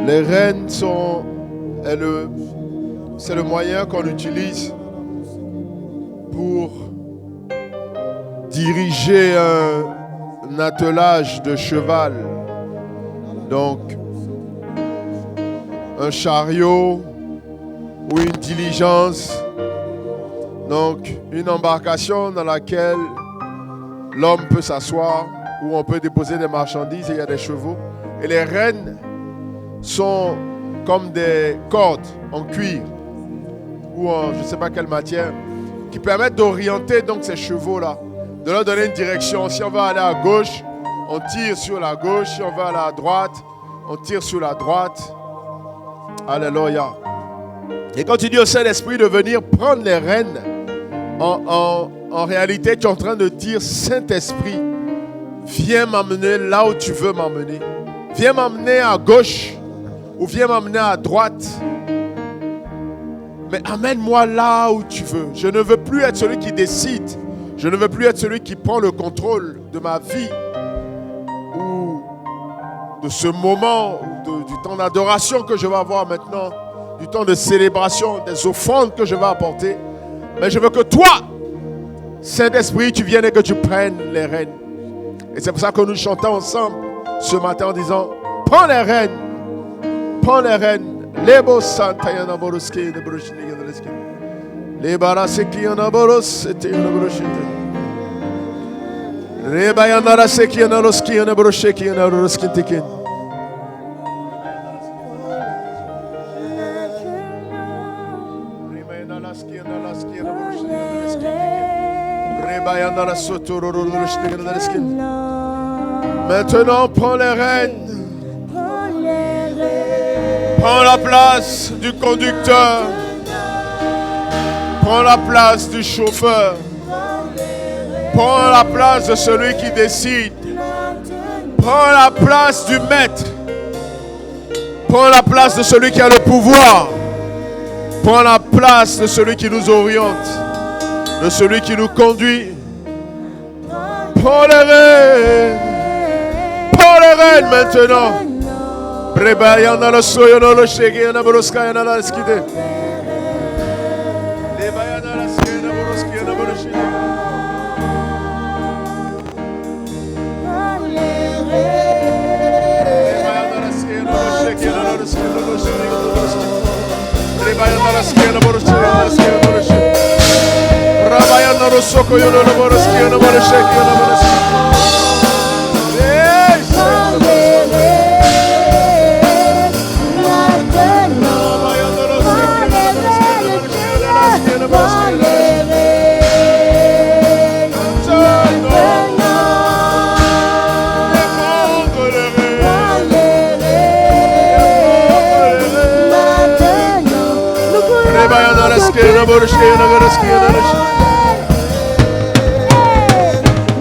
Les rênes c'est le moyen qu'on utilise pour diriger un attelage de cheval. Donc, un chariot ou une diligence. Donc, une embarcation dans laquelle l'homme peut s'asseoir, où on peut déposer des marchandises et il y a des chevaux. Et les rênes sont comme des cordes en cuir ou en je ne sais pas quelle matière qui permettent d'orienter donc ces chevaux-là, de leur donner une direction. Si on va aller à gauche, on tire sur la gauche. Si on va aller à droite, on tire sur la droite. Alléluia. Et quand tu dis au Saint-Esprit de venir prendre les rênes, en réalité, tu es en train de dire, Saint-Esprit, viens m'emmener là où tu veux m'emmener. Viens m'emmener à gauche ou viens m'emmener à droite. Mais amène-moi là où tu veux. Je ne veux plus être celui qui décide. Je ne veux plus être celui qui prend le contrôle de ma vie ou de ce moment, ou du temps d'adoration que je vais avoir maintenant, du temps de célébration, des offrandes que je vais apporter. Mais je veux que toi, Saint-Esprit, tu viennes et que tu prennes les rênes. Et c'est pour ça que nous chantons ensemble ce matin en disant, prends les rênes, prends les rênes. Les beaux santa yana boroski de brochini yandreski. Les baraseki yana boros c'était yana brochite. Les bayana raseki yana roski yana brocheki yana roski tikin. Maintenant, prends les rênes. Prends la place du conducteur. Prends la place du chauffeur. Prends la place de celui qui décide. Prends la place du maître. Prends la place de celui qui a le pouvoir. Prends la place de celui qui nous oriente, de celui qui nous conduit. Prends les rênes. Prends les rênes maintenant. Prebayana la soyana la shegena boroskayana la skide. Lebayana la skena boroskayana boroshide. Lebayana la skena boroskayana la skena boroshide. Lebayana la skena boroskayana la skena boroshide. Rabayana rosoko yono la boroskayana boroshayana boroshide.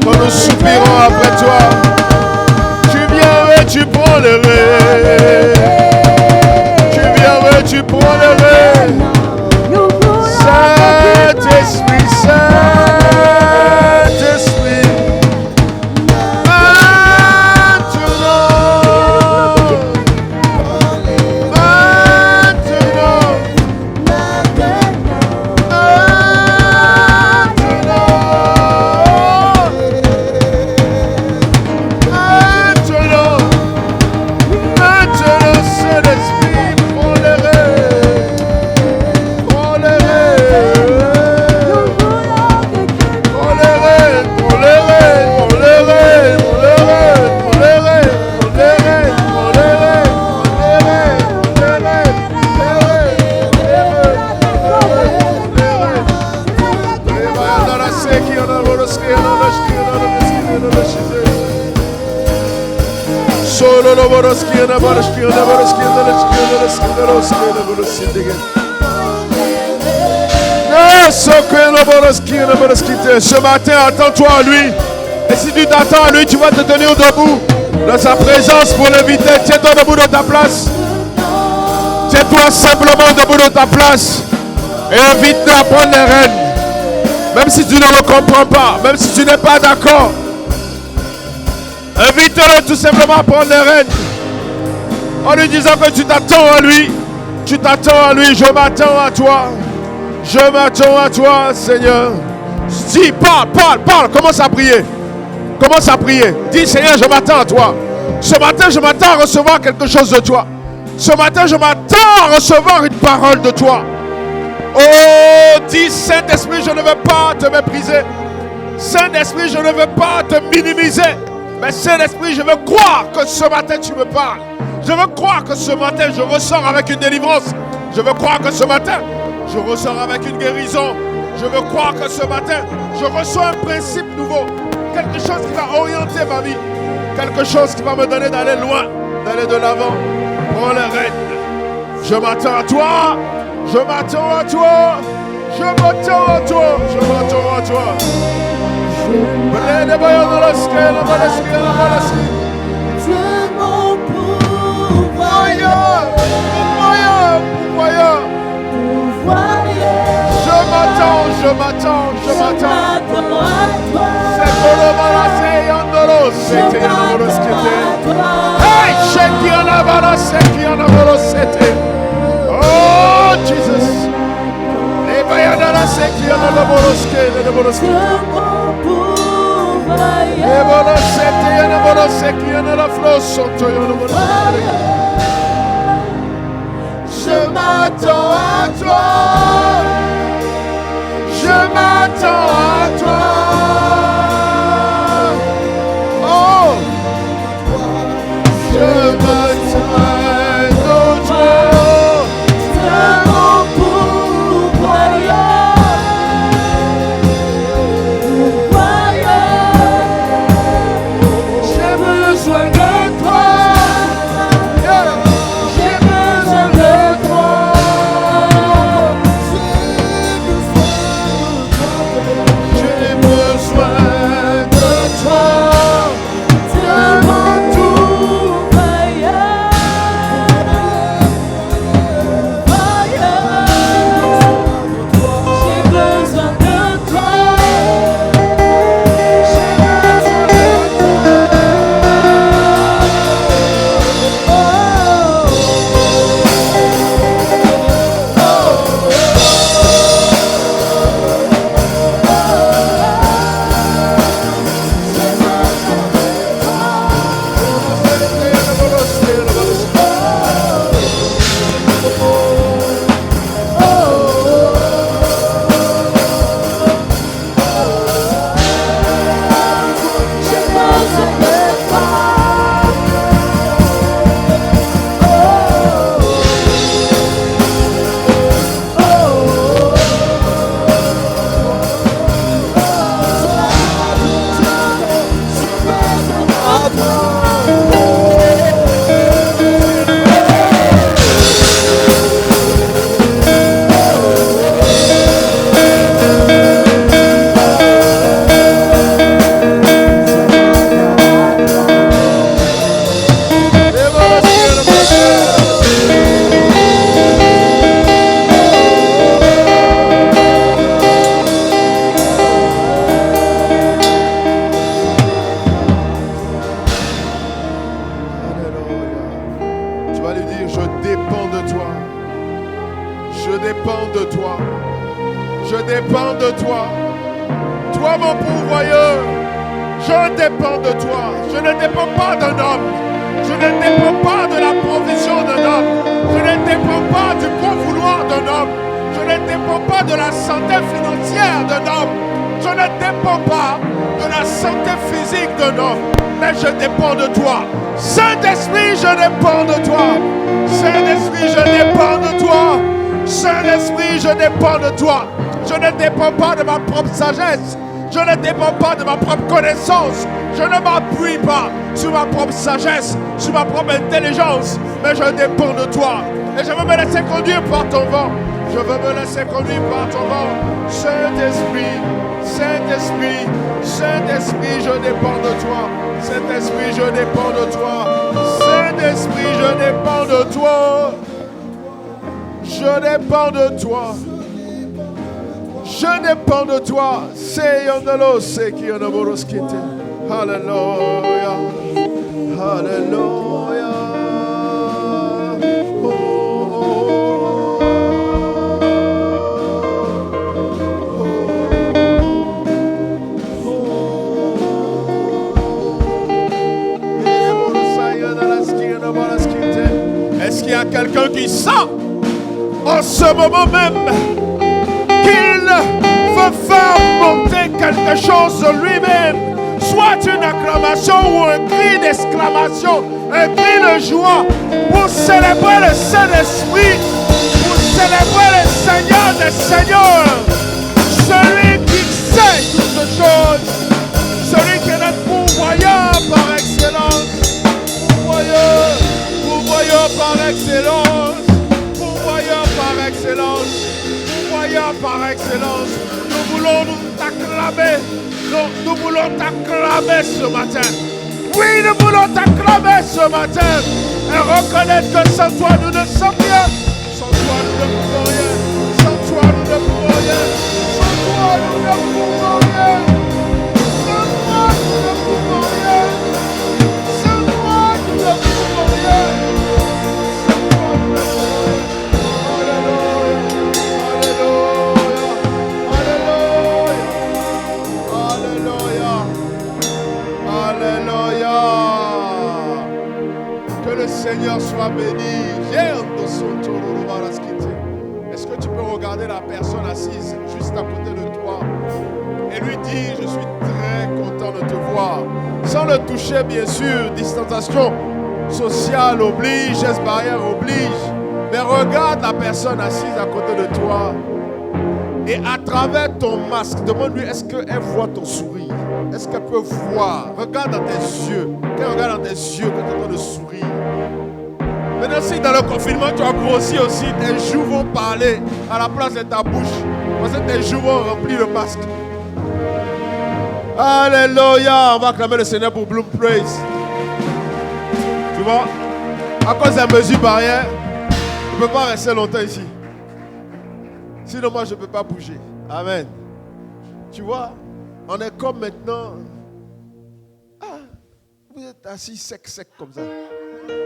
Quand nous soupirons après toi, tu viens et tu prends le rêve. Tu viens et tu prends le rêve. Saint-Esprit, Saint-Esprit. Ce matin, attends-toi à lui. Et si tu t'attends à lui, tu vas te tenir debout dans sa présence pour l'inviter. Tiens-toi debout dans ta place. Tiens-toi simplement debout dans ta place. Et invite-le à prendre les rênes. Même si tu ne le comprends pas, même si tu n'es pas d'accord. Invite-le tout simplement à prendre les rênes. En lui disant que tu t'attends à lui. Tu t'attends à lui. Je m'attends à toi. Je m'attends à toi, Seigneur. Dis, parle. Commence à prier. Commence à prier. Dis, Seigneur, je m'attends à toi. Ce matin, je m'attends à recevoir quelque chose de toi. Ce matin, je m'attends à recevoir une parole de toi. Oh, dis, Saint-Esprit, je ne veux pas te mépriser. Saint-Esprit, je ne veux pas te minimiser. Mais Saint-Esprit, je veux croire que ce matin, tu me parles. Je veux croire que ce matin, je ressors avec une délivrance. Je veux croire que ce matin, je ressors avec une guérison. Je veux croire que ce matin, je reçois un principe nouveau. Quelque chose qui va orienter ma vie. Quelque chose qui va me donner d'aller loin, d'aller de l'avant. Prends les rênes. Je m'attends à toi. Je m'attends à toi. Je m'attends à toi. Je m'attends à toi. Je m'attends. Oh, Jesus. Je m'attends à toi. Je m'attends à toi. Oh, je m'attends à toi. C'est mon pourvoyeur. J'ai besoin de toi. J'ai besoin de toi. J'ai besoin de toi. C'est mon pourvoyeur. J'ai besoin de toi. Tu vas lui dire, je dépends de toi. Je dépends de toi. Je dépends de toi. Toi, mon pourvoyeur, je dépends de toi. Je ne dépends pas d'un homme. Je ne dépends pas de la provision d'un homme. Je ne dépends pas du bon vouloir d'un homme. Je ne dépends pas de la santé financière d'un homme. Je ne dépends pas de la santé physique d'un homme. Mais je dépends de toi. Saint-Esprit, je dépends de toi. Saint-Esprit, je dépends de toi. Saint-Esprit, je dépends de toi. Je ne dépends pas de ma propre sagesse. Je ne dépends pas de ma propre connaissance. Je ne m'appuie pas sur ma propre sagesse, sur ma propre intelligence. Mais je dépends de toi. Et je veux me laisser conduire par ton vent. Je veux me laisser conduire par ton vent. Saint-Esprit, Saint-Esprit, Saint-Esprit, je dépends de toi. Saint-Esprit, je dépends de toi. Saint-Esprit, je dépends de toi. Je dépends de toi. Je dépends de toi. C'est Yondolo, c'est qui Yonoboroskite. Alléluia. Alléluia. Oh, Est-ce qu'il y a quelqu'un qui sent en ce moment même qu'il veut faire monter quelque chose de lui-même, soit une acclamation ou un cri d'exclamation, un cri de joie, pour célébrer le Saint-Esprit, pour célébrer le Seigneur des Seigneurs, celui qui sait toutes choses, celui qui est notre pourvoyeur par excellence, pourvoyeur par excellence, pourvoyeur par excellence, pourvoyeur par excellence. Nous voulons t'acclamer. Nous voulons t'acclamer ce matin. Oui, nous voulons t'acclamer ce matin. Et reconnaître que sans toi nous ne sommes rien. Sans toi nous ne pouvons rien. Sans toi nous ne pouvons rien. Sans toi nous ne pouvons rien. Sans toi nous ne pouvons rien. Sans toi nous ne pouvons rien. Sans toi nous ne pouvons rien. Alléluia. Que le Seigneur soit béni. Est-ce que tu peux regarder la personne assise juste à côté de toi et lui dire: je suis très content de te voir, sans le toucher bien sûr, distanciation sociale oblige, geste barrière oblige, mais regarde la personne assise à côté de toi et à travers ton masque, demande-lui: est-ce qu'elle voit ton sourire? Est-ce qu'elle peut voir? Regarde dans tes yeux. Quand elle regarde dans tes yeux, que tu es en train de sourire. Maintenant, si dans le confinement, tu as grossi aussi, tes joues vont parler à la place de ta bouche. Parce que tes joues vont remplir le masque. Alléluia. On va acclamer le Seigneur pour Bloom Praise. Tu vois? À cause des mesures barrières, je ne peux pas rester longtemps ici. Sinon, moi, je ne peux pas bouger. Amen. Tu vois? On est comme maintenant. Ah, vous êtes assis sec comme ça.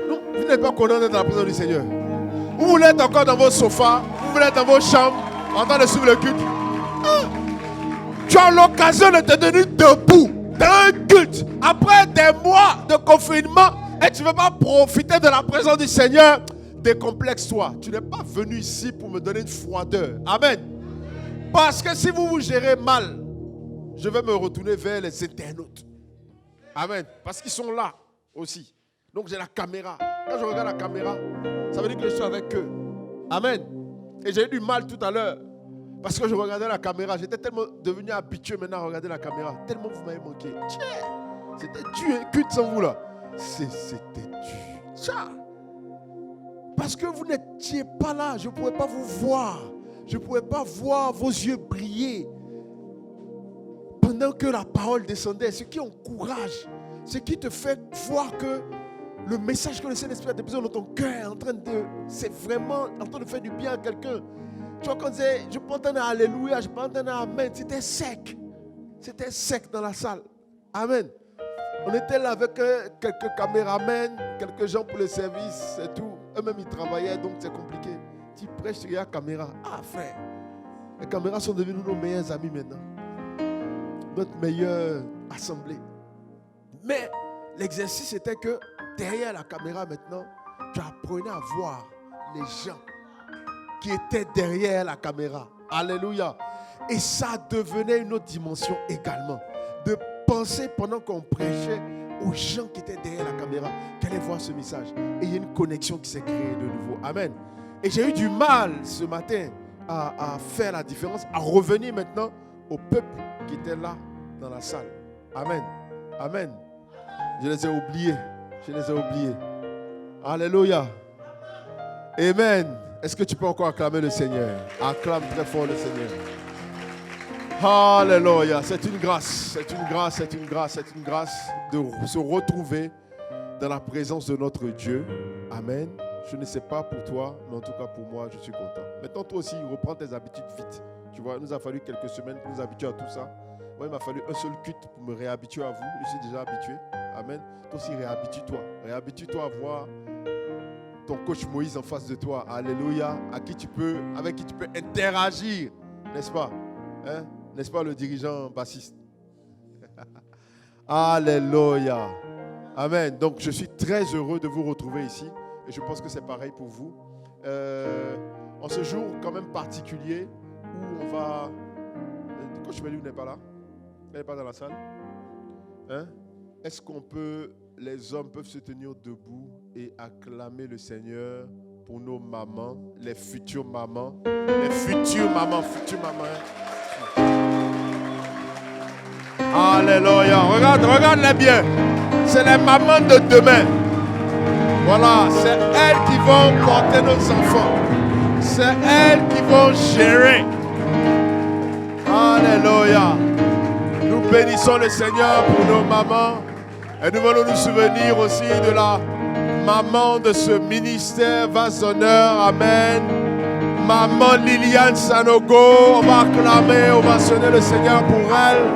Non, vous n'êtes pas content d'être dans la présence du Seigneur. Vous voulez être encore dans vos sofas, vous voulez être dans vos chambres, en train de suivre le culte. Ah, tu as l'occasion de te tenir debout dans un culte après des mois de confinement et tu ne veux pas profiter de la présence du Seigneur. Décomplexe-toi. Tu n'es pas venu ici pour me donner une froideur. Amen. Parce que si vous vous gérez mal, je vais me retourner vers les internautes. Amen. Parce qu'ils sont là aussi. Donc j'ai la caméra. Quand je regarde la caméra, ça veut dire que je suis avec eux. Amen. Et j'ai eu du mal tout à l'heure. Parce que je regardais la caméra. J'étais tellement devenu habitué maintenant à regarder la caméra. Tellement vous m'avez manqué. Tiens, c'était dur. Culte sans vous là. C'était dur. Tiens. Parce que vous n'étiez pas là. Je ne pouvais pas vous voir. Je ne pouvais pas voir vos yeux briller. Pendant que la parole descendait, ce qui encourage, ce qui te fait voir que le message que le Saint-Esprit a déposé dans ton cœur c'est vraiment en train de faire du bien à quelqu'un. Tu vois, quand je peux entendre Alléluia, je peux entendre Amen, c'était sec. C'était sec dans la salle. Amen. On était là avec quelques caméramens, quelques gens pour le service et tout. Eux-mêmes, ils travaillaient, donc c'est compliqué. Tu prêches, tu regardes la caméra. Ah, frère, les caméras sont devenues nos meilleurs amis maintenant. Notre meilleure assemblée. Mais l'exercice était que derrière la caméra maintenant, tu apprenais à voir les gens qui étaient derrière la caméra. Alléluia. Et ça devenait une autre dimension également. De penser pendant qu'on prêchait aux gens qui étaient derrière la caméra, qui allaient voir ce message. Et il y a une connexion qui s'est créée de nouveau. Amen. Et j'ai eu du mal ce matin à faire la différence, à revenir maintenant au peuple qui était là dans la salle. Amen. Amen. Je les ai oubliés. Je les ai oubliés. Alléluia. Amen. Est-ce que tu peux encore acclamer le Seigneur? Acclame très fort le Seigneur. Alléluia. C'est une grâce. C'est une grâce. C'est une grâce. C'est une grâce de se retrouver dans la présence de notre Dieu. Amen. Je ne sais pas pour toi, mais en tout cas pour moi, je suis content. Maintenant, toi aussi, reprends tes habitudes vite. Tu vois, il nous a fallu quelques semaines pour nous habituer à tout ça. Moi, il m'a fallu un seul culte pour me réhabituer à vous. Je suis déjà habitué. Amen. Toi aussi, réhabitue-toi. Réhabitue-toi à voir ton coach Moïse en face de toi. Alléluia. Avec qui tu peux interagir. N'est-ce pas? Hein? N'est-ce pas le dirigeant bassiste? Alléluia. Amen. Donc, je suis très heureux de vous retrouver ici. Et je pense que c'est pareil pour vous. En ce jour quand même particulier où on va... Coach Meliou n'est pas là? Elle n'est pas dans la salle? Hein? Est-ce qu'on peut... Les hommes peuvent se tenir debout et acclamer le Seigneur pour nos mamans, les futures mamans. Les futures mamans. Alléluia. Regarde-les bien. C'est les mamans de demain. Voilà, c'est elles qui vont porter nos enfants. C'est elles qui vont gérer. Alléluia. Nous bénissons le Seigneur pour nos mamans. Et nous voulons nous souvenir aussi de la maman de ce ministère Vase d'honneur. Amen. Maman Liliane Sanogo. On va acclamer, on va sonner le Seigneur pour elle.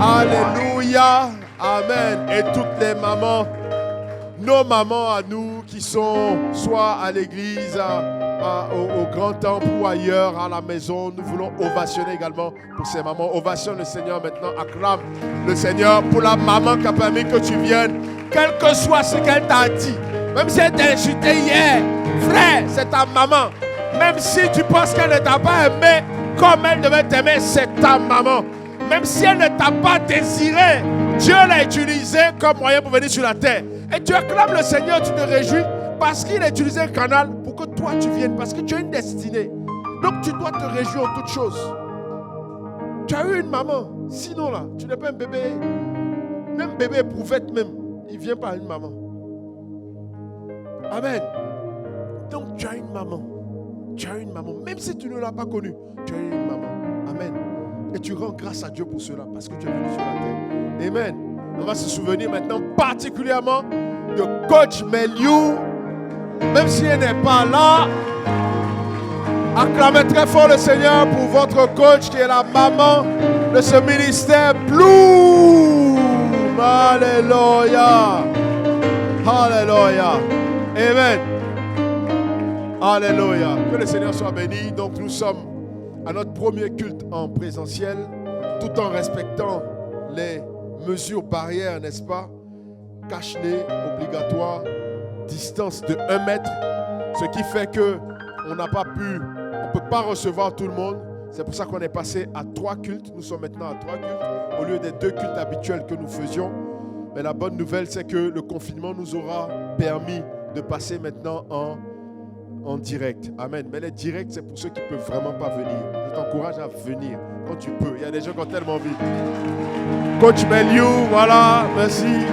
Alléluia. Amen. Et toutes les mamans, nos mamans à nous qui sont soit à l'église, au grand temple ou ailleurs, à la maison, nous voulons ovationner également pour ces mamans. Ovationne le Seigneur maintenant, acclame le Seigneur pour la maman qui a permis que tu viennes, quel que soit ce qu'elle t'a dit. Même si elle t'a insulté hier, frère, c'est ta maman. Même si tu penses qu'elle ne t'a pas aimé comme elle devait t'aimer, c'est ta maman. Même si elle ne t'a pas désiré, Dieu l'a utilisé comme moyen pour venir sur la terre. Et tu acclames le Seigneur, tu te réjouis parce qu'il a utilisé un canal pour que toi tu viennes, parce que tu as une destinée. Donc tu dois te réjouir en toutes choses. Tu as eu une maman, sinon là, tu n'es pas un bébé. Même bébé éprouvette même, il vient par une maman. Amen. Donc tu as une maman. Tu as une maman. Même si tu ne l'as pas connue, tu as une maman. Amen. Et tu rends grâce à Dieu pour cela, parce que tu es venu sur la terre. Amen. On va se souvenir maintenant particulièrement de Coach Meliou. Même si elle n'est pas là, acclamez très fort le Seigneur pour votre coach qui est la maman de ce ministère Bloom. Alléluia. Alléluia. Amen. Alléluia. Que le Seigneur soit béni. Donc nous sommes à notre premier culte en présentiel, tout en respectant les mesures barrières, n'est-ce pas? Cache-nez obligatoire, distance de 1 mètre, ce qui fait que on n'a pas pu, on ne peut pas recevoir tout le monde. C'est pour ça qu'on est passé à 3 cultes. Nous sommes maintenant à 3 cultes au lieu des 2 cultes habituels que nous faisions. Mais la bonne nouvelle, c'est que le confinement nous aura permis de passer maintenant en direct. Amen. Mais les directs, c'est pour ceux qui ne peuvent vraiment pas venir. Je t'encourage à venir quand tu peux. Il y a des gens qui ont tellement envie. Coach Meliou, voilà, merci.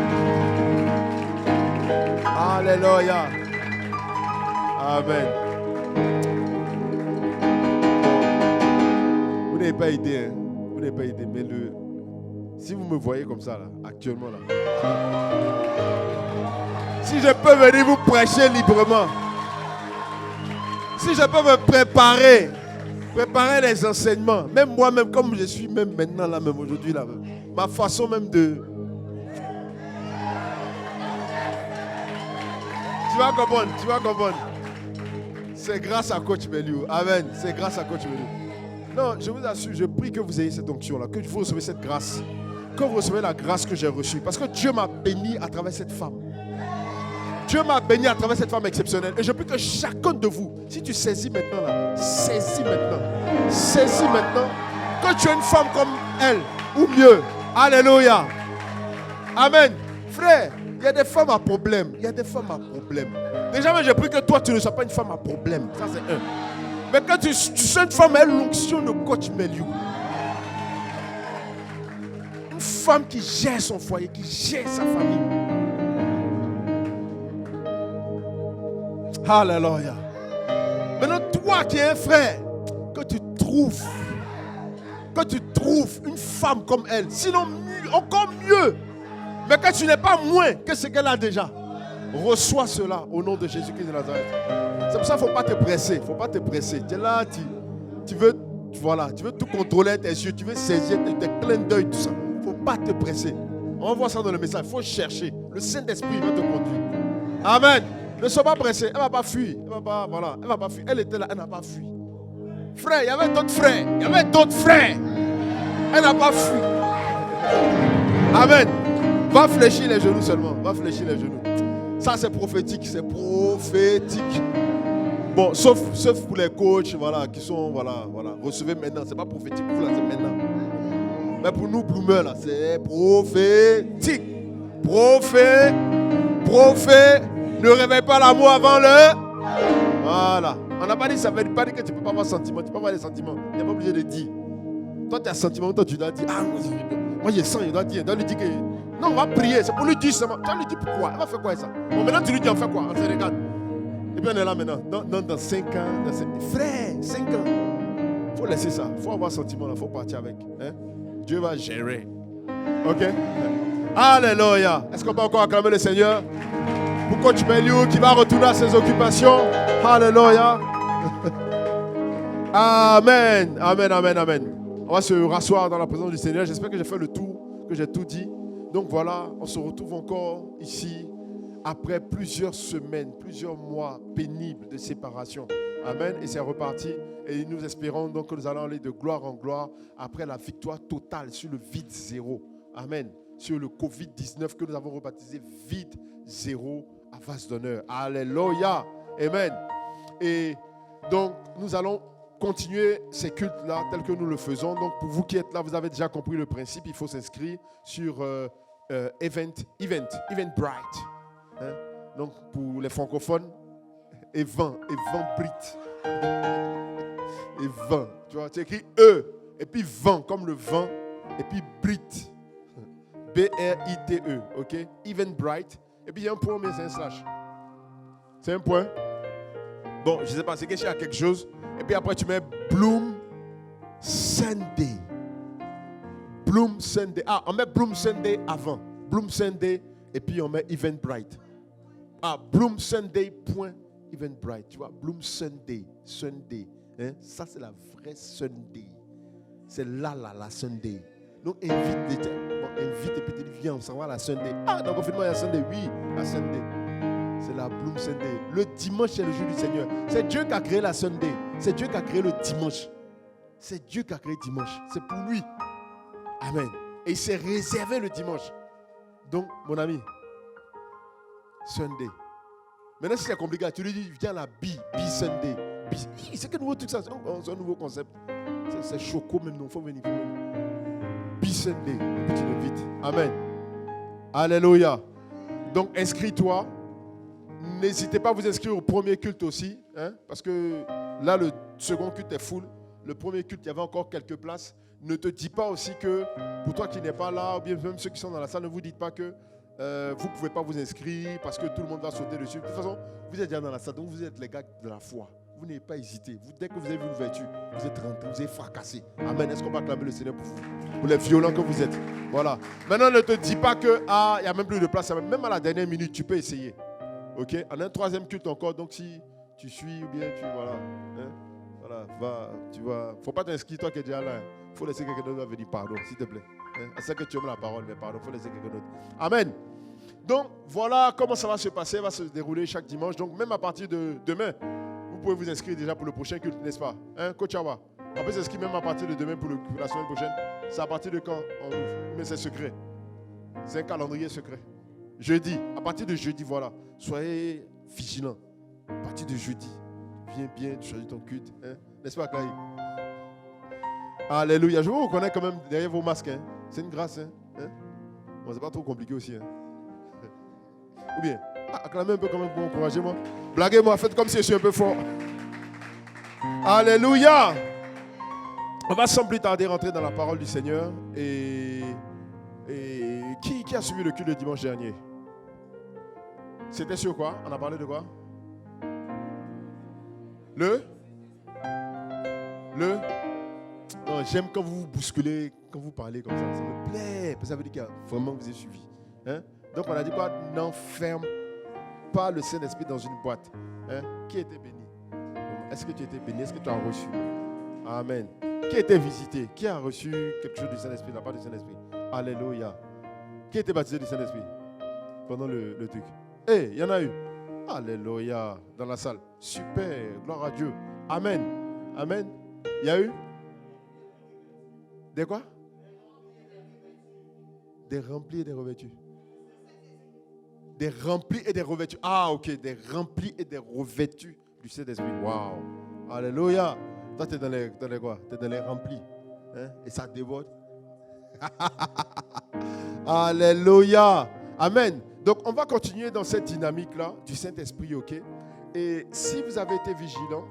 Alléluia. Amen. Vous n'avez pas idée, hein? Vous n'avez pas idée, mais si vous me voyez comme ça, là, actuellement, là, si je peux venir vous prêcher librement, si je peux me préparer les enseignements, même moi-même, comme je suis même maintenant, là, même aujourd'hui, là, ma façon même de... Tu vas comprendre. C'est grâce à Coach Meliou. Amen. C'est grâce à Coach Meliou. Non, je vous assure, je prie que vous ayez cette onction-là, que vous recevez cette grâce, que vous recevez la grâce que j'ai reçue. Parce que Dieu m'a béni à travers cette femme. Dieu m'a béni à travers cette femme exceptionnelle. Et je prie que chacun de vous, si tu saisis maintenant là, saisis maintenant que tu es une femme comme elle, ou mieux. Alléluia. Amen. Frère, il y a des femmes à problème. Déjà, mais je prie que toi, tu ne sois pas une femme à problème. Ça, c'est un. Mais quand tu sois une femme, elle l'onction de Coach Meliou. Une femme qui gère son foyer, qui gère sa famille. Alléluia. Maintenant, toi qui es un frère, que tu trouves une femme comme elle, sinon encore mieux, mais que tu n'es pas moins que ce qu'elle a déjà, reçois cela au nom de Jésus-Christ de Nazareth. C'est pour ça qu'il ne faut pas te presser. Tu es là, tu veux Voilà, tu veux tout contrôler avec tes yeux, tu veux saisir tes clins d'œil, tout ça. Il ne faut pas te presser. On va voir ça dans le message. Il faut chercher. Le Saint-Esprit va te conduire. Amen. Ne sois pas pressé. Elle ne va pas fuir. Elle ne va pas fuir. Elle était là, elle n'a pas fui. Frère, il y avait d'autres frères. Il y avait d'autres frères. Elle n'a pas fui. Amen. Va fléchir les genoux seulement. Va fléchir les genoux. Ça, c'est prophétique. C'est prophétique. Bon, sauf pour les coachs, voilà, qui sont, voilà. Recevez maintenant. C'est pas prophétique pour vous, là, c'est maintenant. Mais pour nous, bloomers, là, c'est prophétique. Prophète. Ne réveille pas l'amour avant le. Voilà. On n'a pas dit ça. Veut pas dire que tu ne peux pas avoir sentiment. Tu peux avoir des sentiments. Il n'y a pas obligé de dire. Toi, tu as sentiment. Toi, tu dois dire. Ah, moi, j'ai sens. Il doit dire. Il doit lui dire que. Non, on va prier. C'est pour lui dire seulement. Tu vas lui dire pourquoi. Elle va faire quoi avec ça? Bon, maintenant, tu lui dis, on fait quoi? On se regarde. Et puis, on est là maintenant. Dans 5 ans. Frère, 5 ans. Il faut laisser ça. Il faut avoir sentiment. Il faut partir avec. Hein? Dieu va gérer. Ok? Alléluia. Est-ce qu'on peut encore acclamer le Seigneur? Pour coach Meliou qui va retourner à ses occupations. Alléluia. Amen. On va se rasseoir dans la présence du Seigneur. J'espère que j'ai fait le tour, que j'ai tout dit. Donc voilà, on se retrouve encore ici après plusieurs semaines, plusieurs mois pénibles de séparation. Amen. Et c'est reparti. Et nous espérons donc que nous allons aller de gloire en gloire après la victoire totale sur le vide zéro. Amen. Sur le Covid-19 que nous avons rebaptisé vide zéro à vase d'honneur. Alléluia. Amen. Et donc, nous allons continuer ces cultes-là tels que nous le faisons. Donc, pour vous qui êtes là, vous avez déjà compris le principe. Il faut s'inscrire sur Eventbrite. Hein? Donc, pour les francophones, Eventbrite. Et vent. Tu vois, tu écris E, et puis vent, comme le vent, et puis Brite. B-R-I-T-E. OK? Eventbrite. Et puis il y a un point, mais c'est un slash. C'est un point. Bon, je ne sais pas, c'est qu'il y a quelque chose. Et puis après, tu mets Bloom Sunday. Bloom Sunday. Ah, on met Bloom Sunday avant. Bloom Sunday. Et puis on met Eventbrite. Ah, Bloom Sunday. Eventbrite. Tu vois, Bloom Sunday. Sunday. Hein? Ça, c'est la vraie Sunday. C'est la Sunday. Donc, invite et puis tu dis, viens, on s'en va à la Sunday. Ah, dans le confinement, il y a Sunday. Oui, la Sunday. C'est la Bloom Sunday. Le dimanche, c'est le jour du Seigneur. C'est Dieu qui a créé la Sunday. C'est Dieu qui a créé le dimanche. C'est Dieu qui a créé le dimanche. C'est pour lui. Amen. Et il s'est réservé le dimanche. Donc, mon ami, Sunday. Maintenant, si c'est compliqué, tu lui dis, viens à la B-Sunday. C'est quel nouveau truc ça? C'est un nouveau concept. C'est choco même, non, il faut venir. Sunday, et puis tu l'invites. Amen. Alléluia. Donc inscris-toi. N'hésitez pas à vous inscrire au premier culte aussi, hein, parce que là le second culte est full. Le premier culte, il y avait encore quelques places. Ne te dis pas aussi que pour toi qui n'es pas là, ou bien même ceux qui sont dans la salle, ne vous dites pas que vous ne pouvez pas vous inscrire parce que tout le monde va sauter dessus. De toute façon, vous êtes déjà dans la salle, donc vous êtes les gars de la foi. Vous n'avez pas hésité. Dès que vous avez vu l'ouverture, vous êtes rentré, vous êtes fracassé. Amen. Est-ce qu'on va acclamer le Seigneur pour vous? Pour les violents que vous êtes. Voilà. Maintenant, ne te dis pas que il n'y a même plus de place. Même à la dernière minute, tu peux essayer. OK? On a un troisième culte encore. Donc, si tu suis ou bien tu... Voilà. Hein? Voilà. Va, tu vas... Faut pas t'inscrire, toi qui es déjà là. Il faut laisser quelqu'un d'autre venir. Pardon, s'il te plaît. Hein? À ça que tu aimes la parole, mais pardon, il faut laisser quelqu'un d'autre. Amen. Donc, voilà comment ça va se passer. Ça va se dérouler chaque dimanche. Donc, même à partir de demain, vous pouvez vous inscrire déjà pour le prochain culte, n'est-ce pas? Hein, Coach Awa? On peut s'inscrire même à partir de demain pour la semaine prochaine. C'est à partir de quand on ouvre? Mais c'est secret. C'est un calendrier secret. Jeudi. À partir de jeudi, voilà. Soyez vigilants. À partir de jeudi. Viens bien, tu choisis ton culte. Hein? N'est-ce pas, Clay? Alléluia. Je vous reconnais quand même derrière vos masques. Hein? C'est une grâce. Hein? Bon, c'est pas trop compliqué aussi. Hein? Ou bien, acclamez un peu quand même pour encourager moi. Blaguez-moi, faites comme si je suis un peu fort. Alléluia. On va sans plus tarder rentrer dans la parole du Seigneur. Et qui a suivi le culte le dimanche dernier? C'était sur quoi? On a parlé de quoi? Non, j'aime quand vous vous bousculez, quand vous parlez comme ça. Ça me plaît. Ça veut dire qu'il y a vraiment vous avez suivi. Hein? Donc on a dit quoi? N'enferme pas le Saint-Esprit dans une boîte. Hein? Qui était béni? Est-ce que tu étais béni? Est-ce que tu as reçu? Amen. Qui a été visité? Qui a reçu quelque chose du Saint-Esprit, la part du Saint-Esprit? Alléluia. Qui a été baptisé du Saint-Esprit pendant le truc? Il y en a eu. Alléluia. Dans la salle. Super. Gloire à Dieu. Amen. Amen. Il y a eu? Des quoi? Des remplis et des revêtus. Des remplis et des revêtus. Ah, ok. Des remplis et des revêtus du Saint-Esprit. Waouh. Alléluia. Toi, tu es dans les quoi? Tu es dans les remplis. Hein? Et ça déborde. Alléluia. Amen. Donc, on va continuer dans cette dynamique-là du Saint-Esprit, ok? Et si vous avez été vigilant,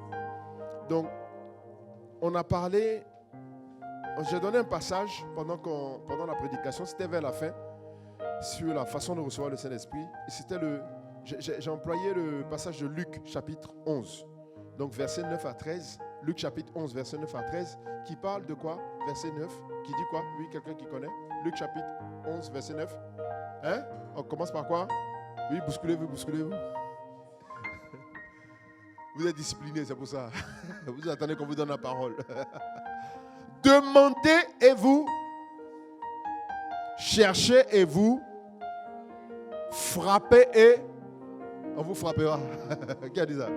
donc, on a parlé, j'ai donné un passage pendant la prédication, c'était vers la fin, sur la façon de recevoir le Saint-Esprit. Et c'était j'ai employé le passage de Luc, chapitre 11. Donc, verset 9 à 13. Luc, chapitre 11, verset 9 à 13, qui parle de quoi? Verset 9, qui dit quoi? Oui, quelqu'un qui connaît? Luc, chapitre 11, verset 9. Hein? On commence par quoi? Oui, bousculez-vous, bousculez-vous. Vous êtes disciplinés, c'est pour ça. Vous attendez qu'on vous donne la parole. Demandez et vous cherchez et vous frappez et on vous frappera. Qui a dit ça?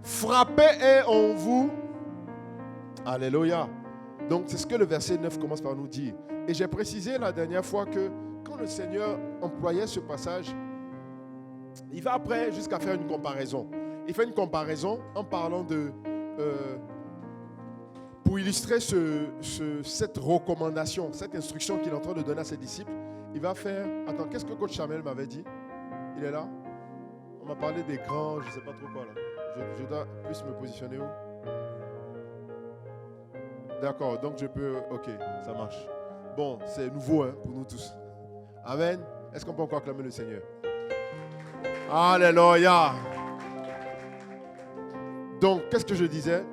Frappez et on vous... Alléluia. Donc c'est ce que le verset 9 commence par nous dire. Et j'ai précisé la dernière fois que quand le Seigneur employait ce passage, il va après jusqu'à faire une comparaison. Il fait une comparaison en parlant de... pour illustrer cette recommandation, cette instruction qu'il est en train de donner à ses disciples, il va faire... Attends, qu'est-ce que coach Chamel m'avait dit? Il est là? On m'a parlé des grands, je ne sais pas trop quoi là. Je dois plus me positionner où? D'accord, donc je peux... Ok, ça marche. Bon, c'est nouveau hein, pour nous tous. Amen. Est-ce qu'on peut encore acclamer le Seigneur? Alléluia. Donc, qu'est-ce que je disais?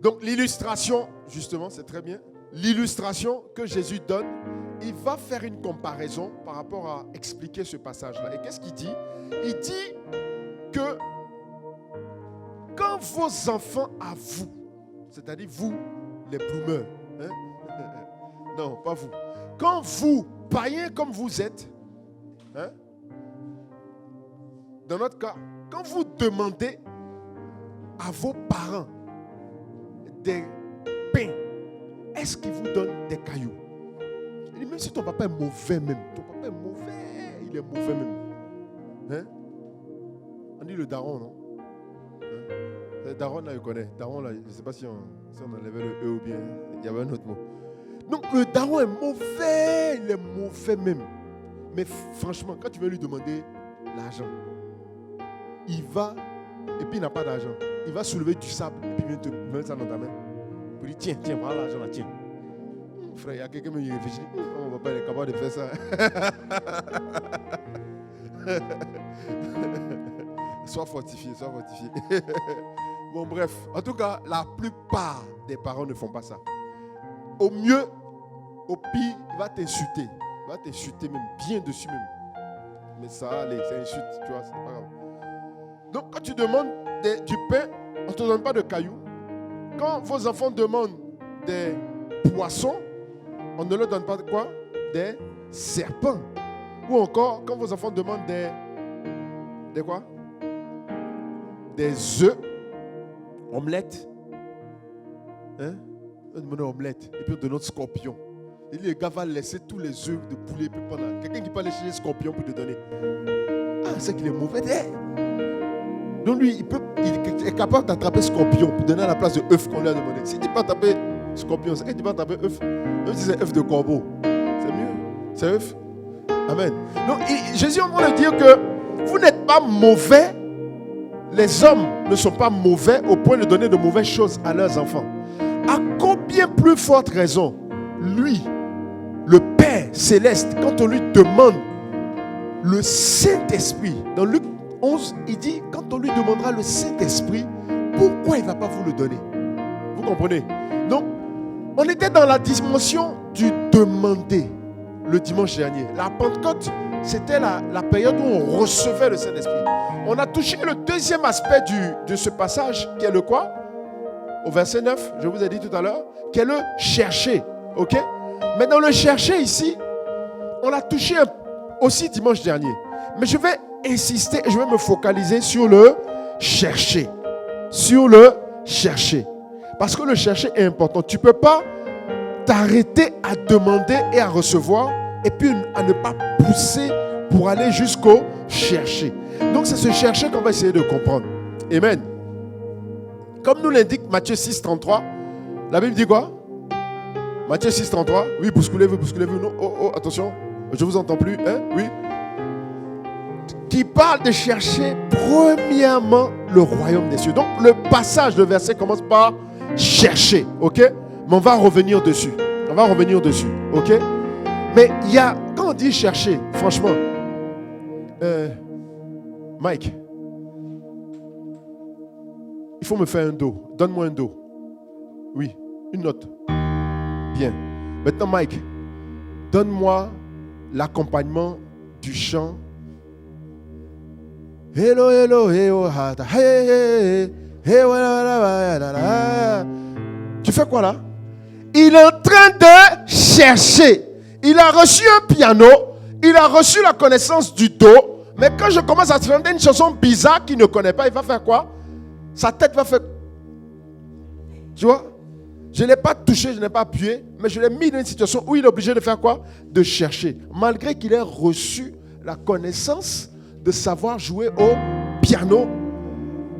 Donc, l'illustration, justement, c'est très bien. L'illustration que Jésus donne, il va faire une comparaison par rapport à expliquer ce passage-là. Et qu'est-ce qu'il dit? Il dit que quand vos enfants à vous, c'est-à-dire vous, les bloomers, hein? Non, pas vous. Quand vous, païens comme vous êtes, hein? Dans notre cas, quand vous demandez à vos parents des pains, est-ce qu'ils vous donnent des cailloux? Il dit, même si ton papa est mauvais même, ton papa est mauvais, il est mauvais même. Hein? On dit le daron, non? Hein? Le daron là, je connais. Daron là, je ne sais pas si on enlevait le E ou bien il y avait un autre mot. Donc le daron est mauvais, il est mauvais même. Mais franchement, quand tu veux lui demander l'argent, il va, et puis il n'a pas d'argent. Il va soulever du sable, et puis il vient te mettre ça dans ta main. Il dit, tiens, voilà l'argent là, tiens. Frère, il y a quelqu'un qui réfléchit. On ne va pas être capable de faire ça. Sois fortifié, sois fortifié. Bon, bref. En tout cas, la plupart des parents ne font pas ça. Au mieux, au pire, il va t'insulter. Il va t'insulter même, bien dessus même. Mais ça, allez, c'est insulte, tu vois, c'est pas grave. Donc, quand tu demandes du pain, on ne te donne pas de cailloux. Quand vos enfants demandent des poissons, on ne leur donne pas de quoi? Des serpents. Ou encore, quand vos enfants demandent des quoi? Des œufs, omelettes. Hein? On demande une omelette. Et puis on donne notre scorpion. Et le gars va laisser tous les œufs de poulet. Quelqu'un qui peut aller chercher le scorpion pour te donner. Ah, c'est qu'il est mauvais. Donc lui, il est capable d'attraper scorpion pour donner à la place de œuf qu'on lui a demandé. Si tu peux attraper scorpion, c'est que tu peux attraper œuf. Même si c'est œuf de corbeau, c'est mieux. C'est œuf. Amen. Donc Jésus est en train de dire que vous n'êtes pas mauvais. Les hommes ne sont pas mauvais au point de donner de mauvaises choses à leurs enfants. À combien plus forte raison, lui, le Père céleste, quand on lui demande le Saint-Esprit, dans Luc 11, il dit, quand on lui demandera le Saint-Esprit, pourquoi il ne va pas vous le donner? Vous comprenez? Donc, on était dans la dimension du demander le dimanche dernier. La Pentecôte, c'était la période où on recevait le Saint-Esprit. On a touché le deuxième aspect de ce passage, qui est le quoi? au verset 9, je vous ai dit tout à l'heure, qui est le chercher. Ok? Mais dans le chercher ici, on l'a touché aussi dimanche dernier. Mais je vais insister et je vais me focaliser sur le chercher. Sur le chercher. Parce que le chercher est important. Tu ne peux pas t'arrêter à demander et à recevoir et puis à ne pas pousser pour aller jusqu'au chercher. Donc c'est ce chercher qu'on va essayer de comprendre. Amen. Comme nous l'indique Matthieu 6, 33, la Bible dit quoi? Matthieu 6, 33. Oui, bousculez-vous. Non, oh, attention. Je ne vous entends plus. Hein? Oui. Qui parle de chercher premièrement le royaume des cieux. Donc le passage, le verset commence par chercher. Ok? Mais on va revenir dessus. Ok? Mais il y a, quand on dit chercher, franchement, Mike, il faut me faire un do. Donne-moi un do. Oui, une note. Bien. Maintenant, Mike, donne-moi l'accompagnement du chant. Hello, hello, hello, hey, tu fais quoi là? Il est en train de chercher. Il a reçu un piano. Il a reçu la connaissance du do. Mais quand je commence à chanter une chanson bizarre qu'il ne connaît pas, il va faire quoi? Sa tête va faire... Tu vois? Je ne l'ai pas touché, je n'ai pas appuyé, mais je l'ai mis dans une situation où il est obligé de faire quoi? De chercher. Malgré qu'il ait reçu la connaissance de savoir jouer au piano.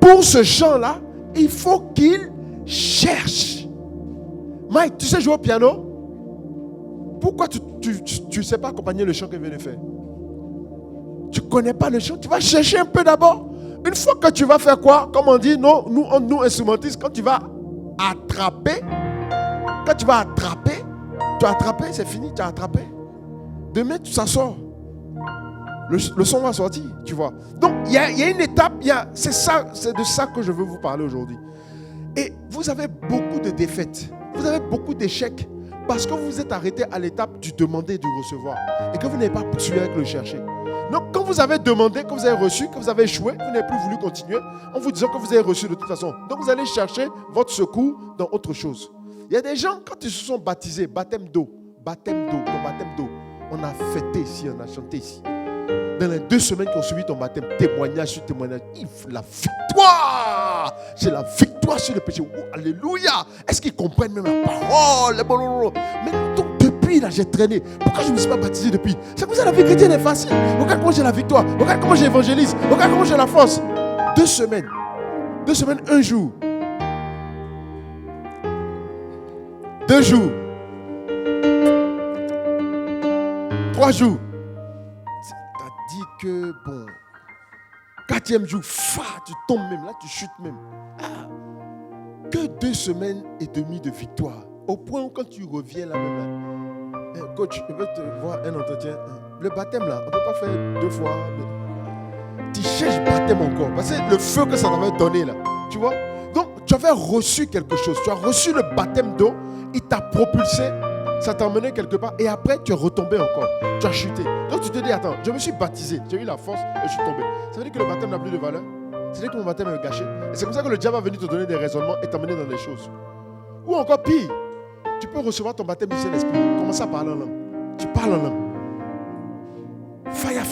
Pour ce chant-là, il faut qu'il cherche. Mike, tu sais jouer au piano? Pourquoi tu ne sais pas accompagner le chant qu'il vient de faire? Tu ne connais pas le chant, tu vas chercher un peu d'abord. Une fois que tu vas faire quoi? Comme on dit, non, nous instrumentistes, quand tu vas attraper, tu as attrapé, c'est fini, tu as attrapé. Demain, ça sort. Le son va sortir, tu vois. Donc, il y a une étape, c'est de ça que je veux vous parler aujourd'hui. Et vous avez beaucoup de défaites, vous avez beaucoup d'échecs, parce que vous vous êtes arrêté à l'étape du demander et du recevoir. Et que vous n'avez pas poursuivi avec le chercher. Donc, quand vous avez demandé, que vous avez reçu, que vous avez échoué, vous n'avez plus voulu continuer, en vous disant que vous avez reçu de toute façon. Donc, vous allez chercher votre secours dans autre chose. Il y a des gens, quand ils se sont baptisés, baptême d'eau, on a fêté ici, on a chanté ici. Dans les 2 semaines qui ont suivi ton baptême, témoignage sur témoignage, la victoire! C'est la victoire sur le péché. Oh, alléluia! Est-ce qu'ils comprennent même la parole? Mais donc depuis là, j'ai traîné. Pourquoi je ne me suis pas baptisé depuis? C'est pour ça que la vie chrétienne est facile. Regarde comment j'ai la victoire. Regarde comment j'évangélise. Regarde comment j'ai la force. 2 semaines. 2 semaines, 1 jour. 2 jours. 3 jours. Dit que, bon, 4e jour, tu tombes même, là tu chutes même. Que 2 semaines et demie de victoire. Au point où quand tu reviens là-même, coach, je veux te voir un entretien. Le baptême là, on ne peut pas faire 2 fois. Mais tu cherches baptême encore. Parce que le feu que ça t'avait donné là, tu vois. Donc tu avais reçu quelque chose. Tu as reçu le baptême d'eau, il t'a propulsé. Ça t'a emmené quelque part et après tu es retombé encore. Tu as chuté. Donc tu te dis, attends, je me suis baptisé, j'ai eu la force et je suis tombé. Ça veut dire que le baptême n'a plus de valeur. Ça veut dire que mon baptême est gâché. Et c'est comme ça que le diable va venir te donner des raisonnements et t'emmener dans les choses. Ou encore pire, tu peux recevoir ton baptême du Saint-Esprit. Commence à parler en langue. Tu parles en langue. Fire.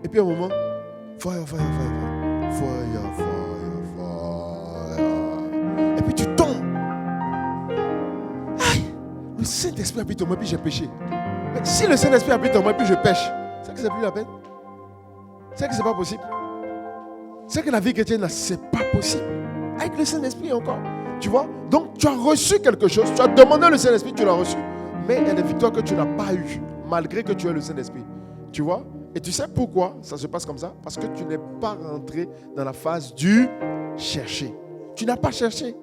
Et puis à un moment, fire. Et puis tu tombes. Le Saint-Esprit habite en moi, puis j'ai péché. Mais si le Saint-Esprit habite en moi, puis je pêche, c'est que c'est plus la peine. C'est que c'est pas possible. C'est que la vie chrétienne, là, c'est pas possible. Avec le Saint-Esprit encore. Tu vois? Donc, tu as reçu quelque chose. Tu as demandé le Saint-Esprit, tu l'as reçu. Mais il y a des victoires que tu n'as pas eues, malgré que tu aies le Saint-Esprit. Tu vois? Et tu sais pourquoi ça se passe comme ça? Parce que tu n'es pas rentré dans la phase du chercher. Tu n'as pas cherché.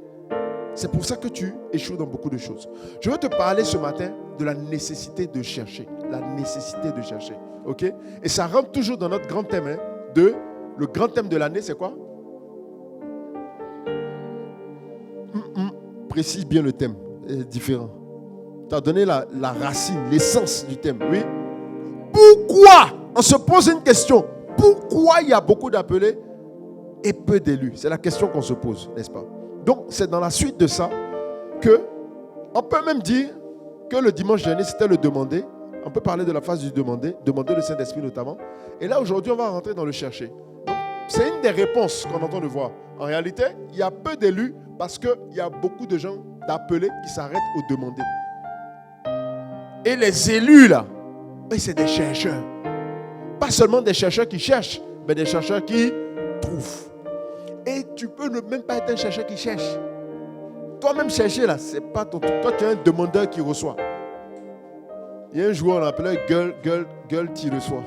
C'est pour ça que tu échoues dans beaucoup de choses. Je veux te parler ce matin de la nécessité de chercher. La nécessité de chercher. Ok? Et ça rentre toujours dans notre grand thème. Le grand thème de l'année, c'est quoi? Précise bien le thème. C'est différent. Tu as donné la racine, l'essence du thème. Oui? Pourquoi? On se pose une question. Pourquoi il y a beaucoup d'appelés et peu d'élus? C'est la question qu'on se pose, n'est-ce pas? Donc, c'est dans la suite de ça que on peut même dire que le dimanche dernier, c'était le demander. On peut parler de la phase du demander le Saint-Esprit notamment. Et là, aujourd'hui, on va rentrer dans le chercher. Donc, c'est une des réponses qu'on entend de voir. En réalité, il y a peu d'élus parce qu'il y a beaucoup de gens d'appelés qui s'arrêtent au demander. Et les élus, là, c'est des chercheurs. Pas seulement des chercheurs qui cherchent, mais des chercheurs qui trouvent. Et tu peux ne même pas être un chercheur qui cherche. Toi-même chercher, là, c'est pas ton truc. Toi, tu es un demandeur qui reçoit. Il y a un joueur, on l'appelait gueule qui reçoit.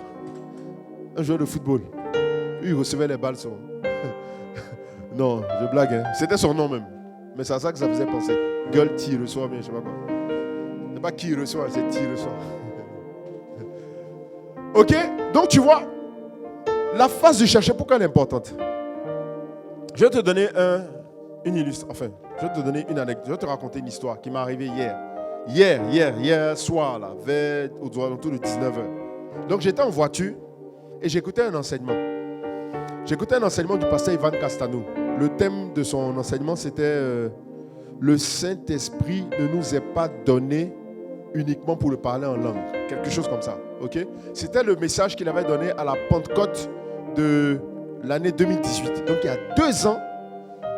Un joueur de football. Lui, il recevait les balles souvent. Non, je blague. Hein. C'était son nom même. Mais c'est à ça que ça faisait penser. Gueule qui reçoit, mais je sais pas quoi. C'est pas qui reçoit, c'est qui reçoit. Ok? Donc tu vois, la phase de chercher, pourquoi elle est importante? Je vais te donner une illustration. Enfin, je vais te donner une anecdote. Je vais te raconter une histoire qui m'est arrivée hier. Hier soir, là, vers autour de 19h. Donc j'étais en voiture et j'écoutais un enseignement. J'écoutais un enseignement du pasteur Ivan Castano. Le thème de son enseignement, c'était le Saint-Esprit ne nous est pas donné uniquement pour le parler en langue. Quelque chose comme ça. Okay? C'était le message qu'il avait donné à la Pentecôte de l'année 2018. Donc il y a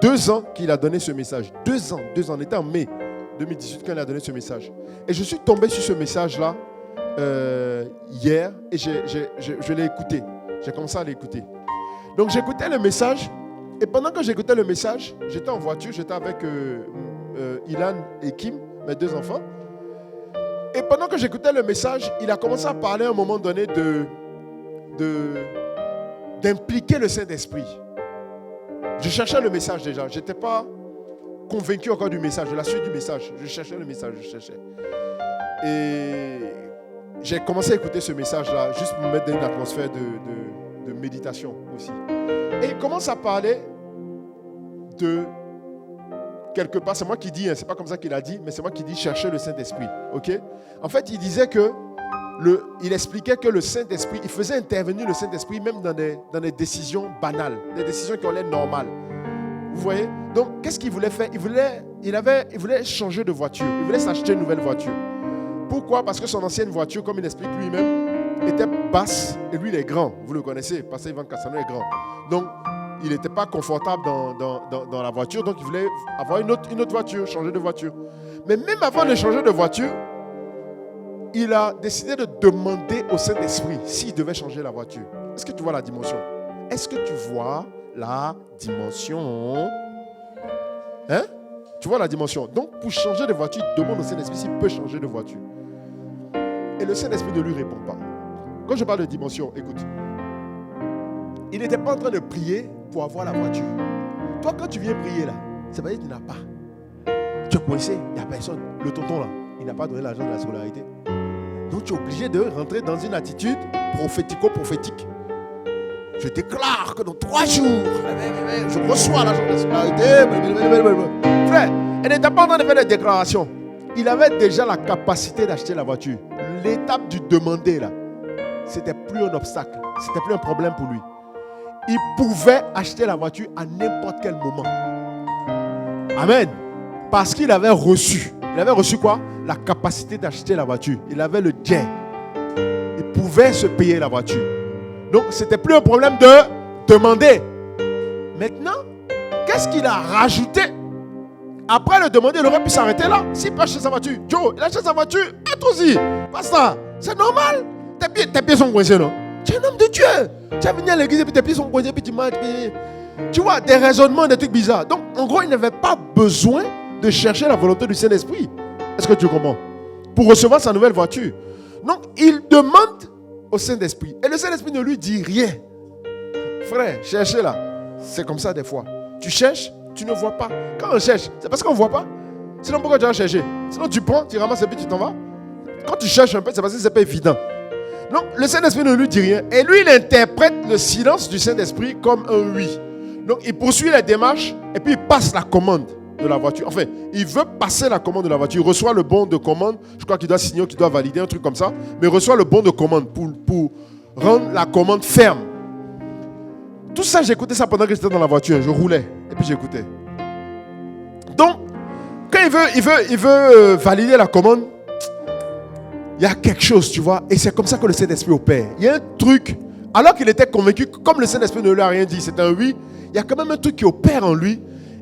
2 ans qu'il a donné ce message. 2 ans. On était en mai 2018 quand il a donné ce message. Et je suis tombé sur ce message-là hier et je l'ai écouté. J'ai commencé à l'écouter. Donc j'écoutais le message et pendant que j'écoutais le message, j'étais en voiture, j'étais avec Ilan et Kim, mes 2 enfants. Et pendant que j'écoutais le message, il a commencé à parler à un moment donné d'impliquer le Saint-Esprit. Je cherchais le message déjà. Je n'étais pas convaincu encore du message, de la suite du message. Je cherchais le message, Et j'ai commencé à écouter ce message-là, juste pour me mettre dans une atmosphère de méditation aussi. Et il commence à parler de quelque part, c'est moi qui dis, hein, c'est pas comme ça qu'il a dit, mais c'est moi qui dis chercher le Saint-Esprit. Ok? En fait, il disait que il expliquait que le Saint-Esprit, il faisait intervenir le Saint-Esprit même dans des décisions banales, des décisions qui ont l'air normales. Vous voyez? Donc, qu'est-ce qu'il voulait faire? Il voulait changer de voiture. Il voulait s'acheter une nouvelle voiture. Pourquoi? Parce que son ancienne voiture, comme il explique lui-même, était basse et lui, il est grand. Vous le connaissez, parce que Ivan Cassano est grand. Donc, il n'était pas confortable dans la voiture, donc il voulait avoir une autre voiture, changer de voiture. Mais même avant de changer de voiture, il a décidé de demander au Saint-Esprit s'il devait changer la voiture. Est-ce que tu vois la dimension? Est-ce que tu vois la dimension? Hein? Tu vois la dimension? Donc, pour changer de voiture, il demande au Saint-Esprit s'il peut changer de voiture. Et le Saint-Esprit ne lui répond pas. Quand je parle de dimension, écoute. Il n'était pas en train de prier pour avoir la voiture. Toi, quand tu viens prier là, c'est parce que tu n'as pas. Tu es coincé, il n'y a personne. Le tonton là, il n'a pas donné l'argent de la scolarité. Donc tu es obligé de rentrer dans une attitude prophético-prophétique. Je déclare que dans 3 jours, je reçois l'argent de la scolarité. Frère, il n'était pas en train de faire des déclarations. Il avait déjà la capacité d'acheter la voiture. L'étape du demander là, c'était plus un obstacle, c'était plus un problème pour lui. Il pouvait acheter la voiture à n'importe quel moment. Amen. Parce qu'il avait reçu. Il avait reçu quoi? La capacité d'acheter la voiture. Il avait le jet. Il pouvait se payer la voiture. Donc, c'était plus un problème de demander. Maintenant, qu'est-ce qu'il a rajouté? Après le demander, il aurait pu s'arrêter là. S'il peut acheter sa voiture, Joe, il achète sa voiture, et toi aussi. Pas ça. C'est normal. Tes pieds sont coincés, non? Tu es un homme de Dieu. Tu as venu à l'église et puis tes pieds sont coincés, puis tu marches. Tu vois, des raisonnements, des trucs bizarres. Donc, en gros, il n'avait pas besoin de chercher la volonté du Saint-Esprit. Est-ce que tu comprends? Pour recevoir sa nouvelle voiture. Donc, il demande au Saint-Esprit. Et le Saint-Esprit ne lui dit rien. Frère, cherchez là. C'est comme ça des fois. Tu cherches, tu ne vois pas. Quand on cherche, c'est parce qu'on ne voit pas. Sinon, pourquoi tu vas chercher? Sinon, tu prends, tu ramasses et puis tu t'en vas. Quand tu cherches un peu, c'est parce que ce n'est pas évident. Donc, le Saint-Esprit ne lui dit rien. Et lui, il interprète le silence du Saint-Esprit comme un oui. Donc, il poursuit la démarche et puis il passe la commande de la voiture. Enfin, il veut passer la commande de la voiture. Il reçoit le bon de commande. Je crois qu'il doit signer ou qu'il doit valider, un truc comme ça. Mais il reçoit le bon de commande pour rendre la commande ferme. Tout ça, j'écoutais ça pendant que j'étais dans la voiture. Je roulais et puis j'écoutais. Donc, quand il veut valider la commande, il y a quelque chose, tu vois. Et c'est comme ça que le Saint-Esprit opère. Il y a un truc, alors qu'il était convaincu, comme le Saint-Esprit ne lui a rien dit, c'est un oui, il y a quand même un truc qui opère en lui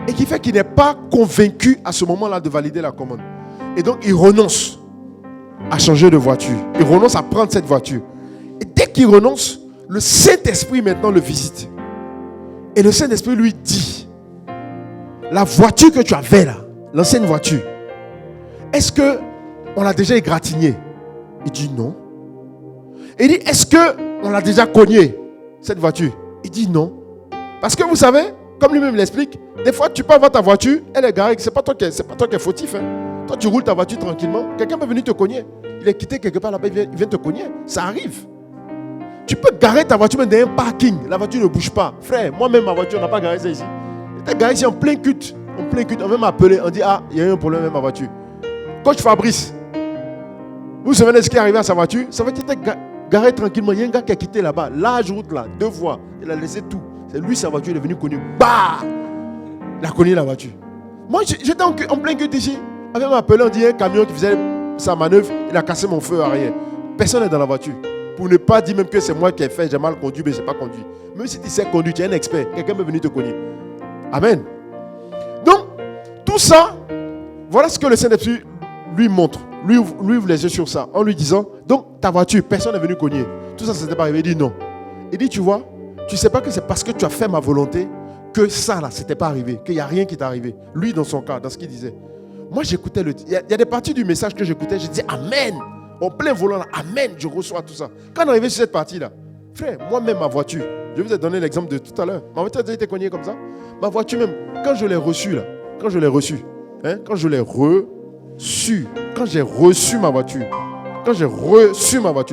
et qui fait qu'il n'est pas convaincu à ce moment-là de valider la commande. Et donc, il renonce à changer de voiture. Il renonce à prendre cette voiture. Et dès qu'il renonce, le Saint-Esprit maintenant le visite. Et le Saint-Esprit lui dit, la voiture que tu avais là, l'ancienne voiture, est-ce qu'on l'a déjà égratignée? Il dit non. Il dit, est-ce qu'on l'a déjà cognée, cette voiture? Il dit non. Parce que vous savez, comme lui-même l'explique, des fois tu peux avoir ta voiture, elle est garée, c'est pas toi qui es fautif. Hein. Toi tu roules ta voiture tranquillement, quelqu'un peut venir te cogner. Il est quitté quelque part là-bas, il vient te cogner. Ça arrive. Tu peux garer ta voiture même dans un parking, la voiture ne bouge pas. Frère, moi-même ma voiture n'a pas garé ça ici. Elle était garée ici en plein cut. On va m'appeler, on dit ah, il y a eu un problème avec ma voiture. Coach Fabrice, vous vous souvenez de ce qui est arrivé à sa voiture? Sa voiture était garée tranquillement. Il y a un gars qui a quitté là-bas, large route là, 2 voies. Il a laissé tout. C'est lui, sa voiture, il est venu cogner. Bah! Il a cogné la voiture. Moi, j'étais en plein cut ici. On va m'appeler, on dit un camion qui faisait sa manœuvre, il a cassé mon feu arrière. Personne n'est dans la voiture. Pour ne pas dire même que c'est moi qui ai fait, j'ai mal conduit, mais je n'ai pas conduit. Même si tu sais conduire, tu es un expert, quelqu'un peut venir te cogner. Amen. Donc, tout ça, voilà ce que le Saint-Esprit lui montre. Lui ouvre les yeux sur ça, en lui disant, donc ta voiture, personne n'est venu cogner. Tout ça, ça n'était pas arrivé. Il dit non. Il dit, tu vois, tu ne sais pas que c'est parce que tu as fait ma volonté que ça, là, ce n'était pas arrivé, qu'il n'y a rien qui t'est arrivé. Lui, dans son cas, dans ce qu'il disait. Moi, j'écoutais il y a des parties du message que j'écoutais, je disais, Amen. En plein volant, là, Amen, je reçois tout ça. Quand on est arrivé sur cette partie-là, frère, moi-même, ma voiture, je vous ai donné l'exemple de tout à l'heure. Ma voiture a déjà été cognée comme ça. Ma voiture même, quand je l'ai reçue, quand j'ai reçu ma voiture,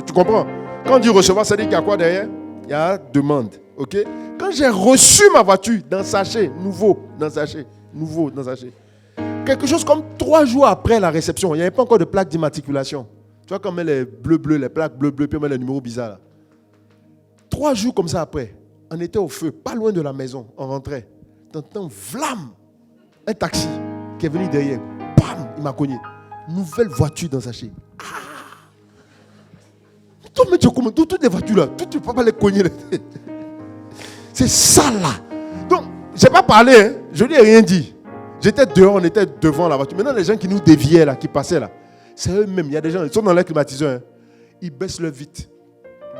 tu comprends? Quand on dit recevoir, ça dit qu'il y a quoi derrière? Il y a demande, ok? Quand j'ai reçu ma voiture dans sachet, nouveau dans sachet, quelque chose comme 3 jours après la réception, il n'y avait pas encore de plaque d'immatriculation. Tu vois, comme les bleu, les plaques bleu, puis on met les numéros bizarres là. 3 jours comme ça après, on était au feu, pas loin de la maison, on rentrait. T'entends, vlam, un taxi qui est venu derrière, bam, il m'a cogné. Nouvelle voiture dans sachet. Toi, mais tu commandes toutes les voitures là, tu ne peux pas les cogner. C'est ça là. Donc, je n'ai pas parlé, hein. Je lui ai rien dit. J'étais dehors, on était devant la voiture. Maintenant, les gens qui nous déviaient là, qui passaient là, c'est eux-mêmes. Il y a des gens, ils sont dans l'air climatiseur. Hein. Ils baissent leur vitre.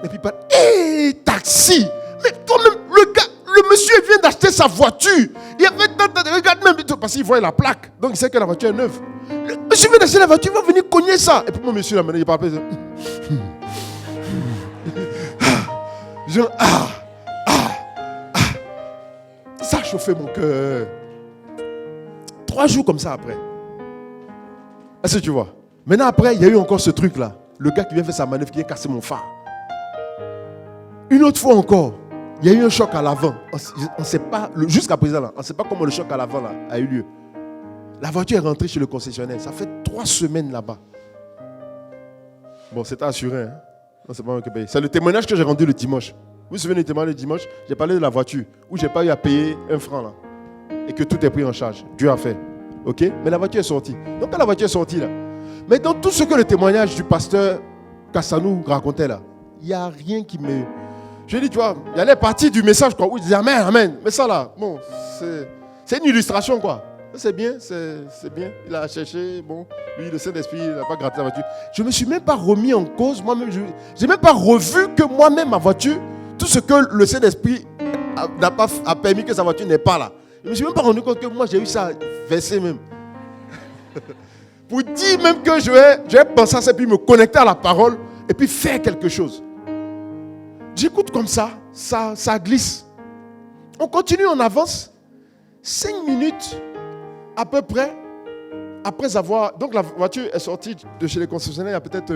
Et puis ils parlent, hé, taxi! Mais toi-même, le monsieur vient d'acheter sa voiture. Il avait regarde même, parce qu'il voit la plaque. Donc il sait que la voiture est neuve. Le monsieur vient d'acheter la voiture, il va venir cogner ça. Et puis mon monsieur là, maintenant, il parle. Ça a chauffé mon cœur. 3 jours comme ça après. Est-ce que tu vois? Maintenant après, il y a eu encore ce truc là. Le gars qui vient faire sa manœuvre, qui vient casser mon phare. Une autre fois encore, il y a eu un choc à l'avant. On ne sait pas, jusqu'à présent là, on ne sait pas comment le choc à l'avant là a eu lieu. La voiture est rentrée chez le concessionnaire. Ça fait 3 semaines là-bas. Bon, c'était assuré. Hein? Non, c'est pas moi qui paye. C'est le témoignage que j'ai rendu le dimanche. Vous vous souvenez du témoignage le dimanche? J'ai parlé de la voiture où je n'ai pas eu à payer 1 franc là. Et que tout est pris en charge. Dieu a fait. Ok? Mais la voiture est sortie. Donc quand la voiture est sortie là. Mais dans tout ce que le témoignage du pasteur Kassanou racontait là, il n'y a rien qui me... Je dis, tu vois, il y a les parties du message quoi, où il disait Amen, Amen. Mais ça là, bon, c'est une illustration quoi. C'est bien, c'est bien. Il a cherché, bon, lui, le Saint-Esprit, il n'a pas gratté la voiture. Je ne me suis même pas remis en cause, moi-même. Je n'ai même pas revu que moi-même, ma voiture, tout ce que le Saint-Esprit a permis que sa voiture n'est pas là. Je ne me suis même pas rendu compte que moi, j'ai eu ça versé même. Pour dire même que je vais penser à ça, puis me connecter à la parole, et puis faire quelque chose. J'écoute comme ça glisse. On continue, on avance. 5 minutes à peu près, après avoir... Donc la voiture est sortie de chez les concessionnaires il y a peut-être,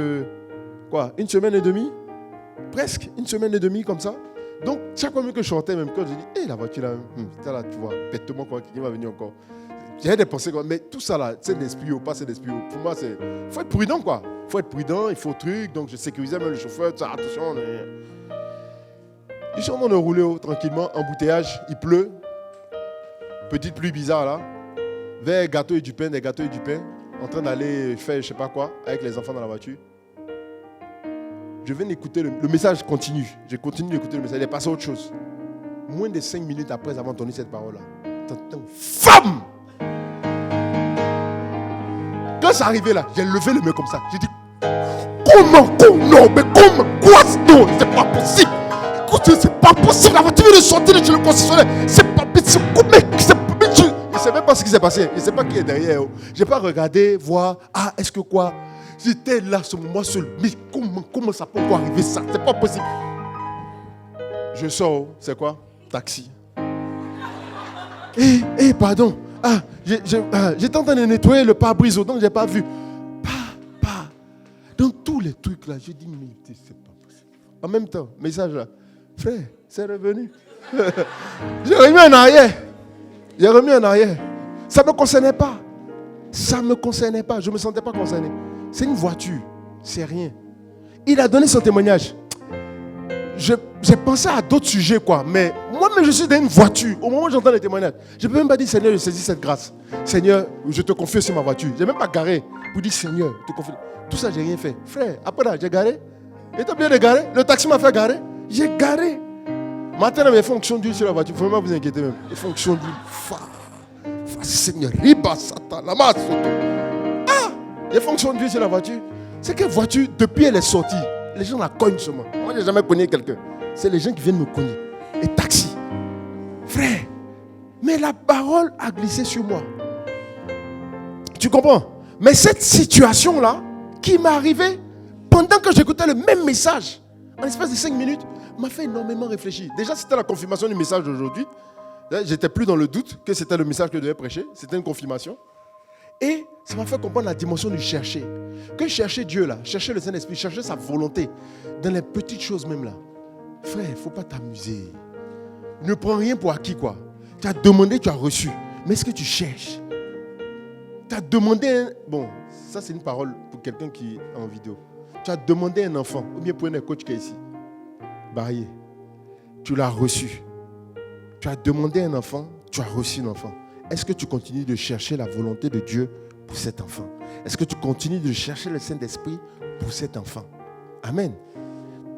1 semaine et demie? Presque 1 semaine et demie comme ça. Donc chaque fois que je sortais, même quand je dis, hé, la voiture là, là, tu vois, bêtement quoi, qui va venir encore. J'ai des pensées, mais tout ça là, c'est l'esprit ou pas, c'est l'esprit. Pour moi, il faut être prudent quoi. Il faut être prudent, il faut truc, donc je sécurisais même le chauffeur, ça, attention. Ils sont en train de rouler tranquillement, embouteillage, il pleut. Petite pluie bizarre là. Vers gâteau et du pain, des gâteaux et du pain. En train d'aller faire je sais pas quoi avec les enfants dans la voiture. Je viens d'écouter, le message continue. Je continue d'écouter le message. Il est passé à autre chose. Moins de 5 minutes après avoir entendu cette parole-là. T'entends, femme! Quand c'est arrivé là, j'ai levé le main comme ça. J'ai dit, comment? Non, mais comment? Quoi? Non, c'est pas possible. Écoute, c'est pas possible. La voiture vient de sortir de chez le concessionnaire. C'est pas possible. Je ne sais même pas ce qui s'est passé. Je ne sais pas qui est derrière. Je n'ai pas regardé, voir, est-ce que quoi? J'étais là, ce moment seul. Mais comment ça peut arriver ça? C'est pas possible. Je sors, c'est quoi? Taxi. Pardon. J'étais en train de nettoyer le pare-brise, donc je n'ai pas vu. Dans tous les trucs là, je dis, mais c'est pas possible. En même temps, message là, frère, c'est revenu. J'ai remis en arrière. Ça ne me concernait pas. Je ne me sentais pas concerné. C'est une voiture. C'est rien. Il a donné son témoignage. J'ai pensé à d'autres sujets, quoi. Mais moi-même, je suis dans une voiture. Au moment où j'entends les témoignages, je ne peux même pas dire, Seigneur, je saisis cette grâce. Seigneur, je te confie aussi ma voiture. Je n'ai même pas garé pour dire, Seigneur, je te confie. Tout ça, je n'ai rien fait. Frère, après là, j'ai garé. Il était bien de garer. Le taxi m'a fait garer. J'ai garé. Maintenant, mes fonctions d'huile sur la voiture. Il ne faut même pas vous inquiéter même. Les fonctions d'huile. Seigneur, riba, satan, la masse. Les fonctions d'huile sur la voiture. C'est que voiture, depuis elle est sortie, les gens la cognent seulement. Moi, je n'ai jamais connu quelqu'un. C'est les gens qui viennent me cogner. Et taxi. Frère, mais la parole a glissé sur moi. Tu comprends? Mais cette situation-là, qui m'est arrivée pendant que j'écoutais le même message, en l'espace de 5 minutes, m'a fait énormément réfléchir. Déjà, c'était la confirmation du message d'aujourd'hui. J'étais plus dans le doute que c'était le message que je devais prêcher. C'était une confirmation. Et ça m'a fait comprendre la dimension du chercher. Que chercher Dieu là, chercher le Saint-Esprit, chercher sa volonté, dans les petites choses même là. Frère, il ne faut pas t'amuser. Ne prends rien pour acquis quoi. Tu as demandé, tu as reçu. Mais est-ce que tu cherches? Tu as demandé Bon, ça c'est une parole pour quelqu'un qui est en vidéo. Tu as demandé un enfant, ou bien pour un coach qui est ici. Barrier. Tu l'as reçu. Tu as demandé un enfant, tu as reçu un enfant. Est-ce que tu continues de chercher la volonté de Dieu pour cet enfant? Est-ce que tu continues de chercher le Saint-Esprit pour cet enfant? Amen.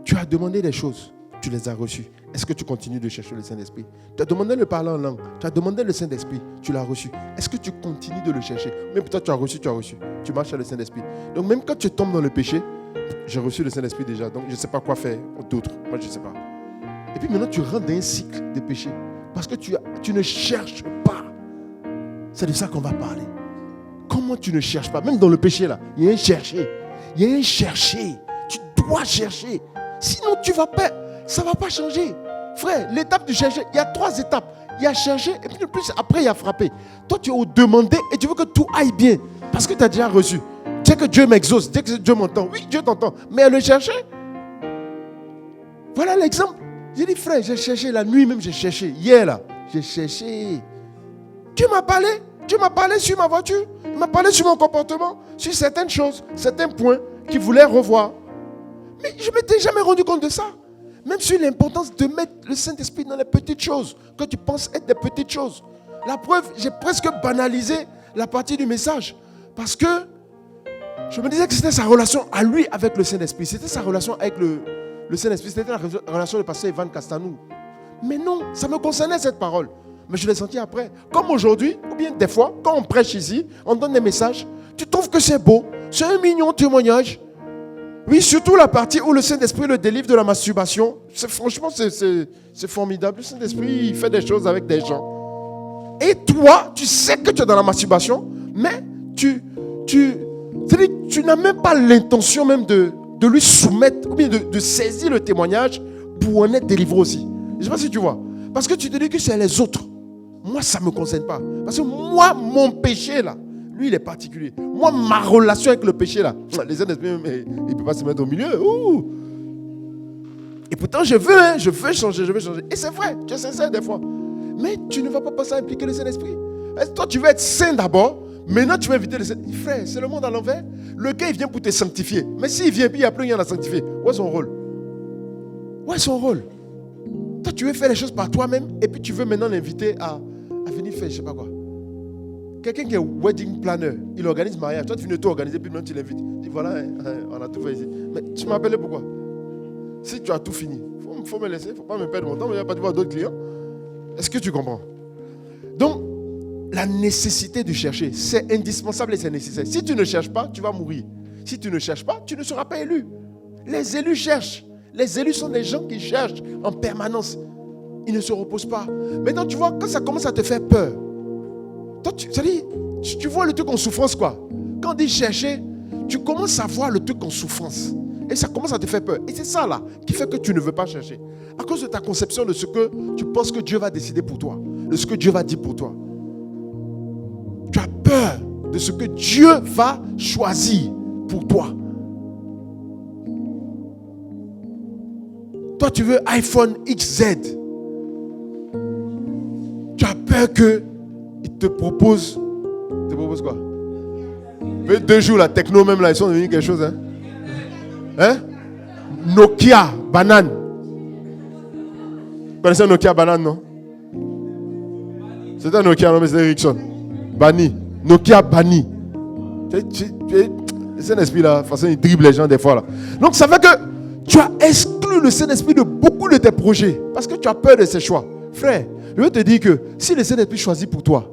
Tu as demandé des choses, tu les as reçues. Est-ce que tu continues de chercher le Saint-Esprit? Tu as demandé le parler en langue, tu as demandé le Saint-Esprit, tu l'as reçu. Est-ce que tu continues de le chercher? Même peut-être tu as reçu. Tu marches à le Saint-Esprit. Donc même quand tu tombes dans le péché, j'ai reçu le Saint-Esprit déjà, donc je ne sais pas quoi faire d'autre. Moi, je ne sais pas. Et puis maintenant, tu rentres dans un cycle de péché. Parce que tu ne cherches pas. C'est de ça qu'on va parler. Comment tu ne cherches pas? Même dans le péché là, il y a un chercher. Tu dois chercher. Sinon, tu vas pas, ça ne va pas changer. Frère, l'étape du chercher, il y a 3 étapes. Il y a chercher et puis plus après, il y a frapper. Toi, tu es au demander et tu veux que tout aille bien. Parce que tu as déjà reçu. Dès que Dieu m'exauce, dès que Dieu m'entend. Oui, Dieu t'entend. Mais le chercher. Voilà l'exemple. J'ai dit, frère, j'ai cherché la nuit même, j'ai cherché. Hier là, j'ai cherché. Dieu m'a parlé sur ma voiture. Il m'a parlé sur mon comportement, sur certaines choses, certains points qu'il voulait revoir. Mais je ne m'étais jamais rendu compte de ça. Même sur l'importance de mettre le Saint-Esprit dans les petites choses, que tu penses être des petites choses. La preuve, j'ai presque banalisé la partie du message. Parce que je me disais que c'était sa relation à lui avec le Saint-Esprit. C'était sa relation avec le Saint-Esprit. C'était la relation du pasteur Ivan Castanou. Mais non, ça me concernait cette parole. Mais je l'ai senti après. Comme aujourd'hui, ou bien des fois, quand on prêche ici, on donne des messages. Tu trouves que c'est beau. C'est un mignon témoignage. Oui, surtout la partie où le Saint-Esprit le délivre de la masturbation. Franchement, c'est formidable. Le Saint-Esprit, il fait des choses avec des gens. Et toi, tu sais que tu es dans la masturbation, mais tu n'as même pas l'intention même de lui soumettre, ou bien de saisir le témoignage pour en être délivré aussi. Je ne sais pas si tu vois. Parce que tu te dis que c'est les autres. Moi, ça ne me concerne pas. Parce que moi, mon péché là, lui, il est particulier. Moi, ma relation avec le péché là, les autres, il ne peut pas se mettre au milieu. Ouh. Et pourtant, je veux changer. Et c'est vrai, tu es sincère des fois. Mais tu ne vas pas passer à impliquer le Saint-Esprit. Toi, tu veux être saint d'abord. Maintenant, tu veux inviter le Saint-Esprit. Frère, c'est le monde à l'envers. Le gars, il vient pour te sanctifier. Mais s'il vient, puis il n'y a plus rien à sanctifier. Où est son rôle? tu veux faire les choses par toi-même et puis tu veux maintenant l'inviter à venir faire je ne sais pas quoi. Quelqu'un qui est wedding planner, il organise le mariage. Toi, tu viens tout organiser, puis maintenant tu l'invites. Tu dis voilà, on a tout fait ici. Mais tu m'appelais pourquoi? Si tu as tout fini, il faut me laisser, il ne faut pas me perdre mon temps, mais il n'y a pas de voir d'autres clients. Est-ce que tu comprends? Donc, la nécessité de chercher, c'est indispensable et c'est nécessaire. Si tu ne cherches pas, tu vas mourir. Si tu ne cherches pas, tu ne seras pas élu. Les élus cherchent. Les élus sont des gens qui cherchent en permanence. Ils ne se reposent pas. Maintenant, tu vois, quand ça commence à te faire peur, toi, tu vois le truc en souffrance, quoi. Quand on dit chercher, tu commences à voir le truc en souffrance. Et ça commence à te faire peur. Et c'est ça, là, qui fait que tu ne veux pas chercher. À cause de ta conception de ce que tu penses que Dieu va décider pour toi. De ce que Dieu va dire pour toi. Tu as peur de ce que Dieu va choisir pour toi. Toi, tu veux iPhone XZ. Tu as peur qu'il te propose. Il te propose quoi? Mais 2 jours, la techno même là, ils sont devenus quelque chose. Hein? Nokia, banane. Vous connaissez Nokia, banane, non? C'était un Nokia, non, mais c'était Ericsson. Banni. Nokia, banni. Le Saint-Esprit là, de toute façon, il dribble les gens des fois là. Donc ça fait que tu as exclu le Saint-Esprit de beaucoup de tes projets. Parce que tu as peur de ses choix. Frère, je veux te dire que si le Saint-Esprit choisit pour toi,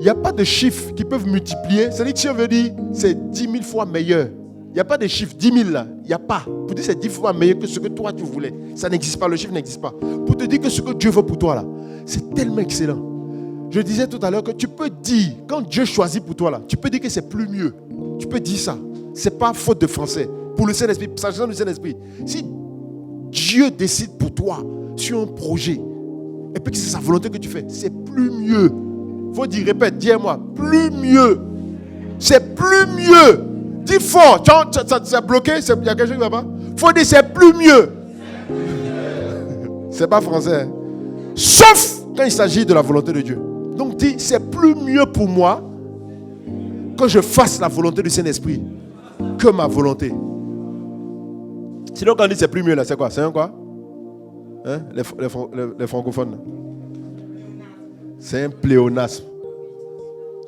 il n'y a pas de chiffres qui peuvent multiplier. C'est-à-dire que si on veut dire c'est 10 000 fois meilleur. Il n'y a pas de chiffre, 10 000 là. Il n'y a pas. Pour dire c'est 10 fois meilleur que ce que toi tu voulais. Ça n'existe pas, le chiffre n'existe pas. Pour te dire que ce que Dieu veut pour toi là, c'est tellement excellent. Je disais tout à l'heure que tu peux dire, quand Dieu choisit pour toi là, tu peux dire que c'est plus mieux. Tu peux dire ça. Ce n'est pas faute de français. Pour le Saint-Esprit, s'agissant du Saint-Esprit. Si Dieu décide pour toi sur un projet, et puis que c'est sa volonté que tu fais, c'est plus mieux. Il faut dire, répète, dis-moi, plus mieux. C'est plus mieux. Dis fort, ça bloqué, il y a quelque chose qui ne va pas. Il faut dire, c'est plus mieux. C'est pas français. Sauf quand il s'agit de la volonté de Dieu. Donc dis, c'est plus mieux pour moi que je fasse la volonté du Saint-Esprit que ma volonté. Sinon quand on dit c'est plus mieux là, c'est quoi? C'est un quoi? Hein? Les francophones. C'est un pléonasme.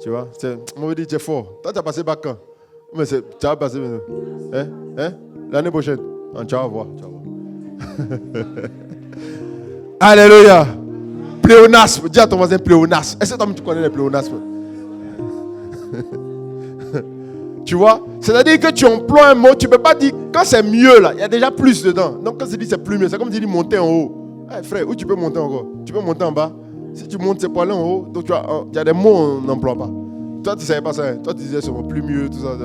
Tu vois? On me dit tu es fort. Toi tu as passé bac quand? Mais tu as passé. Hein? L'année prochaine. Tu vas voir. Alléluia. Pléonasme. Dis à ton voisin pléonasme. Est-ce que tu connais les pléonasmes? Tu vois? C'est-à-dire que tu emploies un mot, tu ne peux pas dire quand c'est mieux là, il y a déjà plus dedans. Donc quand tu dis c'est plus mieux, c'est comme tu dis monter en haut. Hey, frère, où tu peux monter encore? Tu peux monter en bas. Si tu montes, c'est pas aller en haut. Donc il y a des mots qu'on n'emploie pas. Toi, tu ne savais pas ça. Hein? Toi, tu disais c'est plus mieux, tout ça.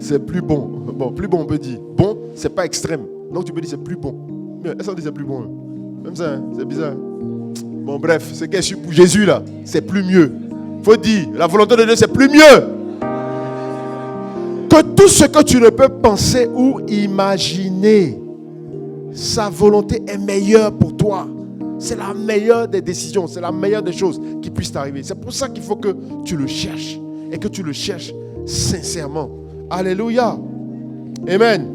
C'est plus bon. Bon, plus bon, on peut dire. Bon, c'est pas extrême. Donc tu peux dire c'est plus bon. Mais est-ce qu'on dit c'est plus bon? Hein? Même ça, hein? C'est bizarre. Bon, bref, ce qui est pour Jésus là, c'est plus mieux. Il faut dire, la volonté de Dieu, c'est plus mieux. Que tout ce que tu ne peux penser ou imaginer, sa volonté est meilleure pour toi. C'est la meilleure des décisions, c'est la meilleure des choses qui puissent t'arriver. C'est pour ça qu'il faut que tu le cherches et que tu le cherches sincèrement. Alléluia. Amen.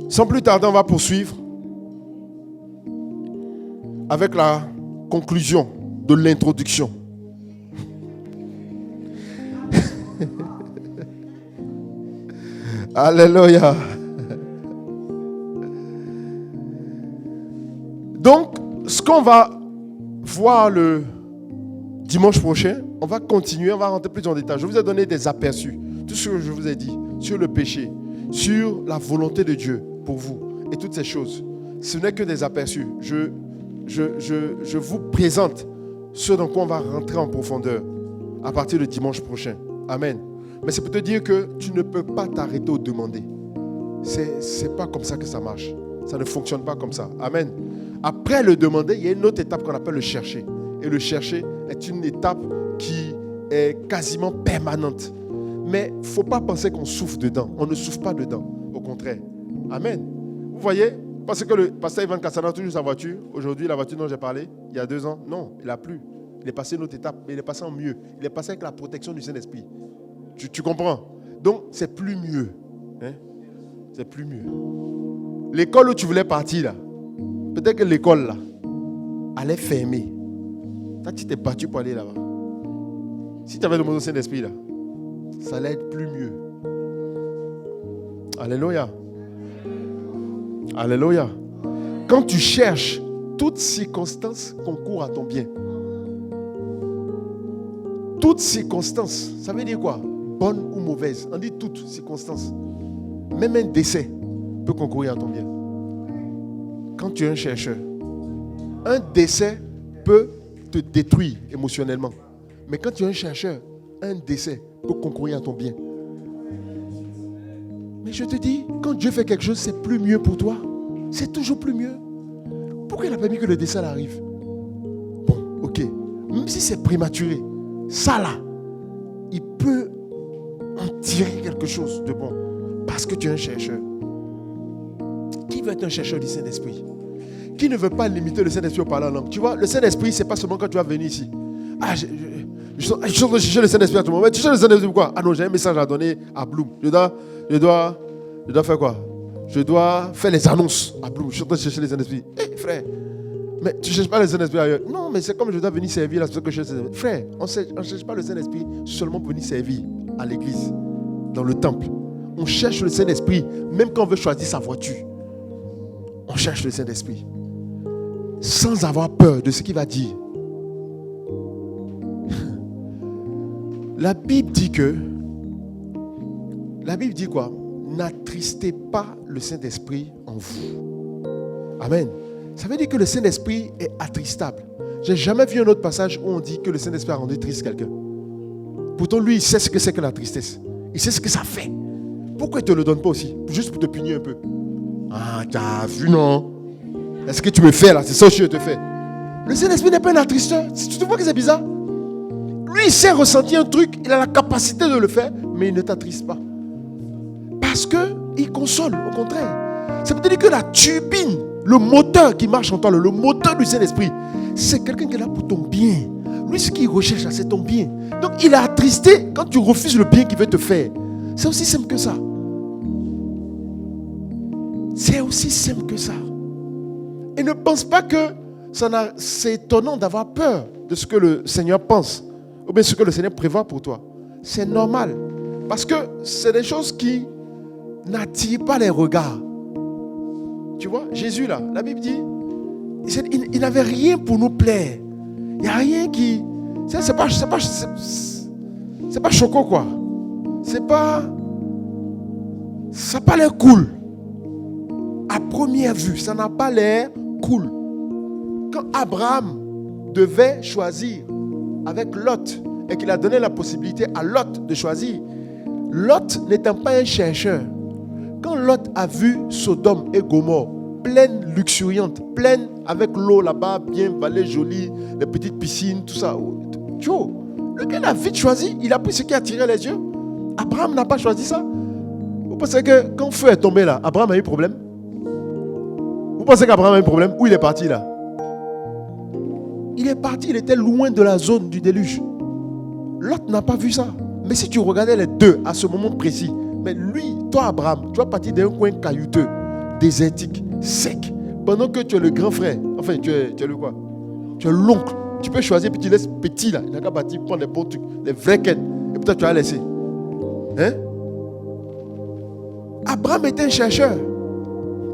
Sans plus tarder, on va poursuivre avec la conclusion de l'introduction. Alléluia. Donc, ce qu'on va voir le dimanche prochain, on va continuer, on va rentrer plus en détail. Je vous ai donné des aperçus, tout ce que je vous ai dit sur le péché, sur la volonté de Dieu pour vous et toutes ces choses. Ce n'est que des aperçus. Je vous présente ce dans quoi on va rentrer en profondeur à partir de dimanche prochain. Amen. Mais c'est pour te dire que tu ne peux pas t'arrêter au demander. C'est pas comme ça que ça marche. Ça ne fonctionne pas comme ça. Amen. Après le demander, il y a une autre étape qu'on appelle le chercher. Et le chercher est une étape qui est quasiment permanente. Mais il ne faut pas penser qu'on souffre dedans. On ne souffre pas dedans. Au contraire. Amen. Vous voyez? Parce que le pasteur Ivan Kassana a toujours sa voiture. Aujourd'hui, la voiture dont j'ai parlé, il y a 2 ans, non, il n'a plus. Il est passé une autre étape, mais il est passé en mieux. Il est passé avec la protection du Saint-Esprit. Tu comprends? Donc, c'est plus mieux. Hein? C'est plus mieux. l'école où tu voulais partir, là, peut-être que l'école, là, allait fermer. Toi, tu t'es battu pour aller là-bas. Si tu avais demandé au Saint-Esprit, là, ça allait être plus mieux. Alléluia. Alléluia. Quand tu cherches, toutes circonstances concourent à ton bien. Toutes circonstances, ça veut dire quoi? Bonne ou mauvaise. On dit toutes circonstances. Même un décès peut concourir à ton bien. Quand tu es un chercheur, un décès peut te détruire émotionnellement. Mais quand tu es un chercheur, un décès peut concourir à ton bien. Mais je te dis, quand Dieu fait quelque chose, c'est plus mieux pour toi. C'est toujours plus mieux. Pourquoi il a permis que le décès arrive? Bon, ok. Même si c'est prématuré, ça là, il peut en tirer quelque chose de bon. Parce que tu es un chercheur. Qui veut être un chercheur du Saint-Esprit? Qui ne veut pas limiter le Saint-Esprit au parler en langue? Tu vois, le Saint-Esprit, c'est pas seulement quand tu vas venir ici. Ah, je suis en train de chercher le Saint-Esprit à tout moment. Mais tu cherches le Saint-Esprit pourquoi? Ah non, j'ai un message à donner à Bloom. Je dois faire quoi? Je dois faire les annonces à Bloom. Je suis en train de chercher le Saint-Esprit. Hé, frère, mais tu ne cherches pas le Saint-Esprit ailleurs. Non, mais c'est comme je dois venir servir là, c'est que je cherche le Saint-Esprit. Frère, on ne cherche pas le Saint-Esprit seulement pour venir servir à l'église, dans le temple. On cherche le Saint-Esprit même quand on veut choisir sa voiture. On cherche le Saint-Esprit sans avoir peur de ce qu'il va dire. La Bible dit quoi? N'attristez pas le Saint-Esprit en vous. Amen. Ça veut dire que le Saint-Esprit est attristable. J'ai jamais vu un autre passage où on dit que le Saint-Esprit a rendu triste quelqu'un. Pourtant, lui, il sait ce que c'est que la tristesse. Il sait ce que ça fait. Pourquoi il ne te le donne pas aussi? Juste pour te punir un peu. Ah, tu as vu, non? Est-ce que tu me fais là? C'est ça que je te fais. Le Saint-Esprit n'est pas un attristeur. Tu te vois que c'est bizarre? Lui, il sait ressentir un truc. Il a la capacité de le faire, mais il ne t'attriste pas. Parce qu'il console, au contraire. Ça veut dire que la turbine, le moteur qui marche en toi, le moteur du Saint-Esprit, c'est quelqu'un qui est là pour ton bien. Lui, ce qu'il recherche, c'est ton bien. Donc, il est attristé quand tu refuses le bien qu'il veut te faire. C'est aussi simple que ça. C'est aussi simple que ça. Et ne pense pas que c'est étonnant d'avoir peur de ce que le Seigneur pense ou bien ce que le Seigneur prévoit pour toi. C'est normal. Parce que c'est des choses qui n'attirent pas les regards. Tu vois, Jésus là, la Bible dit, il n'avait rien pour nous plaire. Il n'y a rien qui... C'est pas choquant quoi. Ça n'a pas l'air cool. À première vue, ça n'a pas l'air cool. Quand Abraham devait choisir avec Lot et qu'il a donné la possibilité à Lot de choisir, Lot n'étant pas un chercheur, quand Lot a vu Sodome et Gomorrhe, pleine luxuriante, pleine avec l'eau là-bas, bien vallée, jolie, les petites piscines, tout ça, tu vois, le gars a vite choisi, il a pris ce qui attirait les yeux. Abraham n'a pas choisi ça. Vous pensez que quand le feu est tombé là, Abraham a eu problème? Vous pensez qu'Abraham a eu problème? Où il est parti là? Il est parti, il était loin de la zone du déluge. L'autre n'a pas vu ça. Mais si tu regardais les deux à ce moment précis, mais lui, toi Abraham, tu vas partir d'un coin caillouteux, désertique, sec, pendant que tu es le grand frère. Enfin, tu es le quoi? Tu es l'oncle. Tu peux choisir, puis tu laisses petit là. Il n'a qu'à partir prendre les bons trucs, les vrais ken. Et puis toi, tu vas laisser. Hein? Abraham était un chercheur.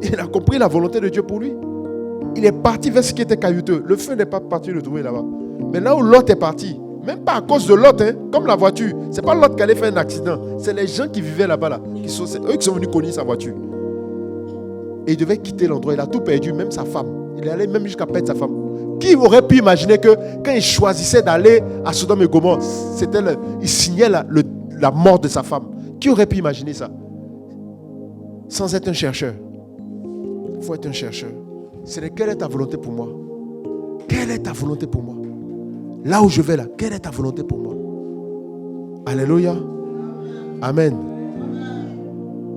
Il a compris la volonté de Dieu pour lui. Il est parti vers ce qui était caillouteux. Le feu n'est pas parti le trouver là-bas. Mais là où Lot est parti, même pas à cause de Lot, hein, comme la voiture, c'est pas Lot qui allait faire un accident. C'est les gens qui vivaient là-bas, là, c'est eux qui sont venus cogner sa voiture. Et il devait quitter l'endroit. Il a tout perdu, même sa femme. Il est allé même jusqu'à perdre sa femme. Qui aurait pu imaginer que quand il choisissait d'aller à Sodome et Gomorrhe, il signait la mort de sa femme? Qui aurait pu imaginer ça? Sans être un chercheur. Il faut être un chercheur. C'est quelle est ta volonté pour moi? Quelle est ta volonté pour moi? Là où je vais là, quelle est ta volonté pour moi? Alléluia. Amen.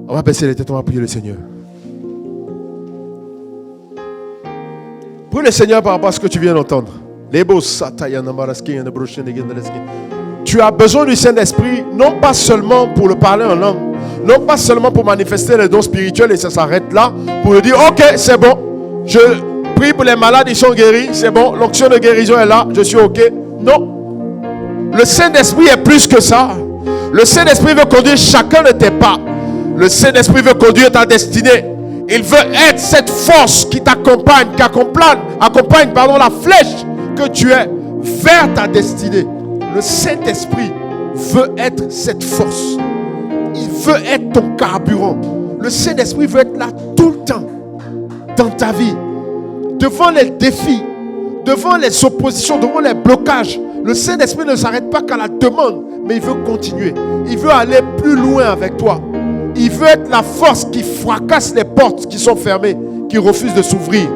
On va baisser les têtes, on va prier le Seigneur. Prie le Seigneur par rapport à ce que tu viens d'entendre. Tu as besoin du Saint-Esprit, non pas seulement pour le parler en langue, Non pas seulement pour manifester les dons spirituels et ça s'arrête là, pour dire ok, c'est bon, je prie pour les malades, ils sont guéris, c'est bon, l'onction de guérison est là, je suis ok. Non. Le Saint-Esprit est plus que ça. Le Saint-Esprit veut conduire chacun de tes pas. Le Saint-Esprit veut conduire ta destinée. Il veut être cette force qui t'accompagne, qui accompagne la flèche que tu es vers ta destinée. Le Saint-Esprit veut être cette force. Il veut être ton carburant. Le Saint-Esprit veut être là tout le temps dans ta vie. Devant les défis, devant les oppositions, devant les blocages, le Saint-Esprit ne s'arrête pas qu'à la demande, mais il veut continuer. Il veut aller plus loin avec toi. Il veut être la force qui fracasse les portes qui sont fermées, qui refusent de s'ouvrir.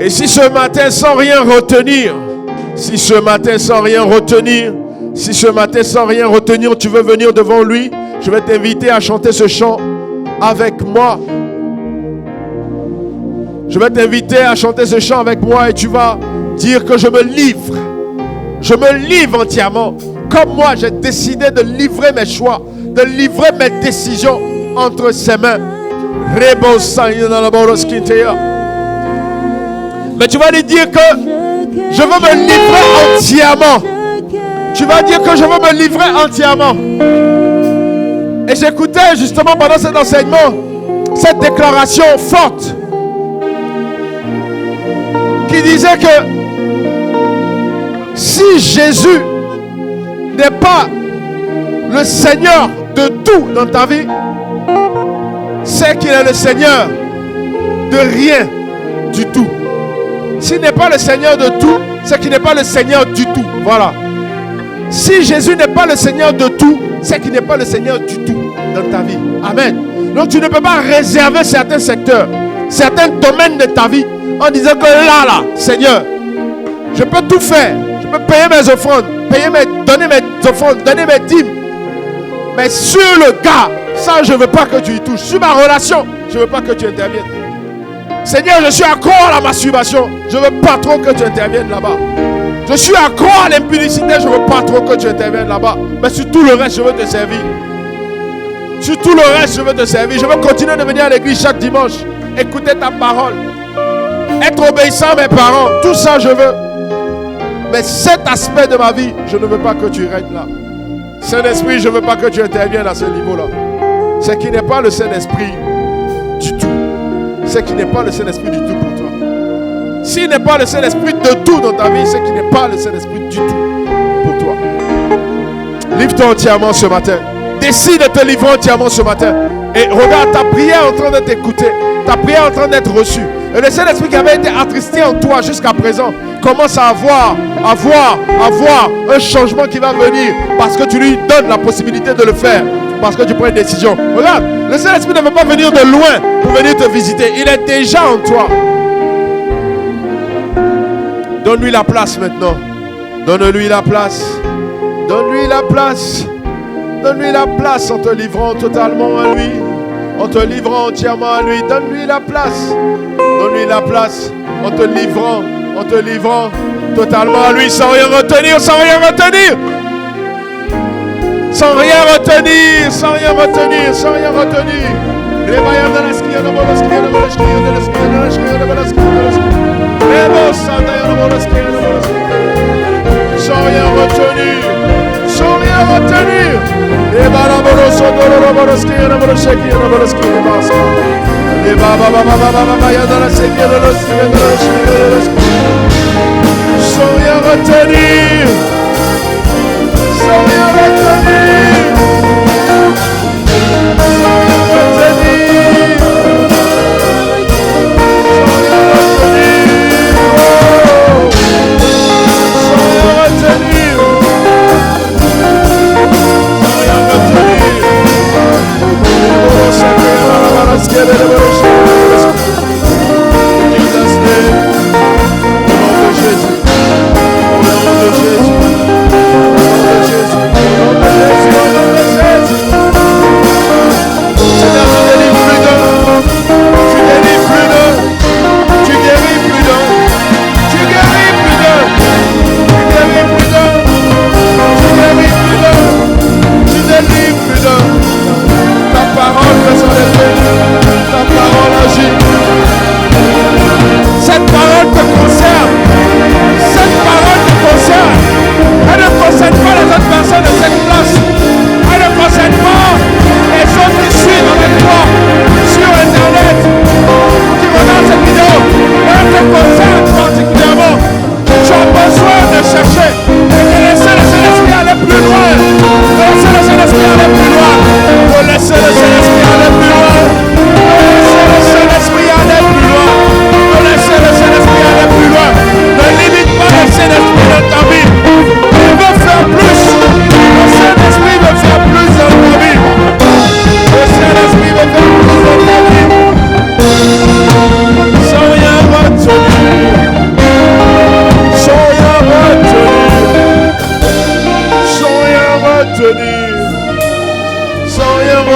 Et si ce matin sans rien retenir, tu veux venir devant lui, je vais t'inviter à chanter ce chant avec moi. Je vais t'inviter à chanter ce chant avec moi et tu vas dire que je me livre. Je me livre entièrement. Comme moi, j'ai décidé de livrer mes choix, de livrer mes décisions entre ses mains. Mais tu vas lui dire que je veux me livrer entièrement. Tu vas dire que je veux me livrer entièrement. Et j'écoutais justement pendant cet enseignement cette déclaration forte qui disait que si Jésus n'est pas le Seigneur de tout dans ta vie, c'est qu'il est le Seigneur de rien du tout. S'il n'est pas le Seigneur de tout, c'est qu'il n'est pas le Seigneur du tout. Voilà. Si Jésus n'est pas le Seigneur de tout, c'est qu'il n'est pas le Seigneur du tout dans ta vie. Amen. Donc tu ne peux pas réserver certains secteurs, certains domaines de ta vie en disant que là, Seigneur, je peux tout faire. Je peux payer mes offrandes, donner mes offrandes, donner mes dîmes. Mais sur le gars, ça je ne veux pas que tu y touches. Sur ma relation, je ne veux pas que tu interviennes. Seigneur, je suis accro à la masturbation. Je ne veux pas trop que tu interviennes là-bas. Je suis accro à l'impudicité. Je ne veux pas trop que tu interviennes là-bas. Mais sur tout le reste, je veux te servir. Sur tout le reste, je veux te servir. Je veux continuer de venir à l'église chaque dimanche. Écouter ta parole. Être obéissant à mes parents. Tout ça, je veux. Mais cet aspect de ma vie, je ne veux pas que tu règnes là. Saint-Esprit, je ne veux pas que tu interviennes à ce niveau-là. C'est qui n'est pas le Saint-Esprit du tout. C'est qui n'est pas le Saint-Esprit du tout pour toi. S'il n'est pas le Saint-Esprit de tout dans ta vie, c'est qui n'est pas le Saint-Esprit du tout pour toi. Livre-toi entièrement ce matin. Décide de te livrer entièrement ce matin. Et regarde, ta prière est en train de t'écouter. Ta prière est en train d'être reçue. Et le Saint-Esprit qui avait été attristé en toi jusqu'à présent commence à avoir un changement qui va venir parce que tu lui donnes la possibilité de le faire. Parce que tu prends une décision. Regarde, le Saint-Esprit ne veut pas venir de loin pour venir te visiter. Il est déjà en toi. Donne-lui la place maintenant. Donne-lui la place. Donne-lui la place. Donne-lui la place en te livrant totalement à lui. En te livrant entièrement à lui. Donne-lui la place. Donne-lui la place en te livrant totalement à lui sans rien retenir, sans rien retenir. Sans rien retenir, sans rien retenir, sans rien retenir. Sans rien retenir, sans rien retenir. Sans rien retenir, sans rien retenir. Jésus.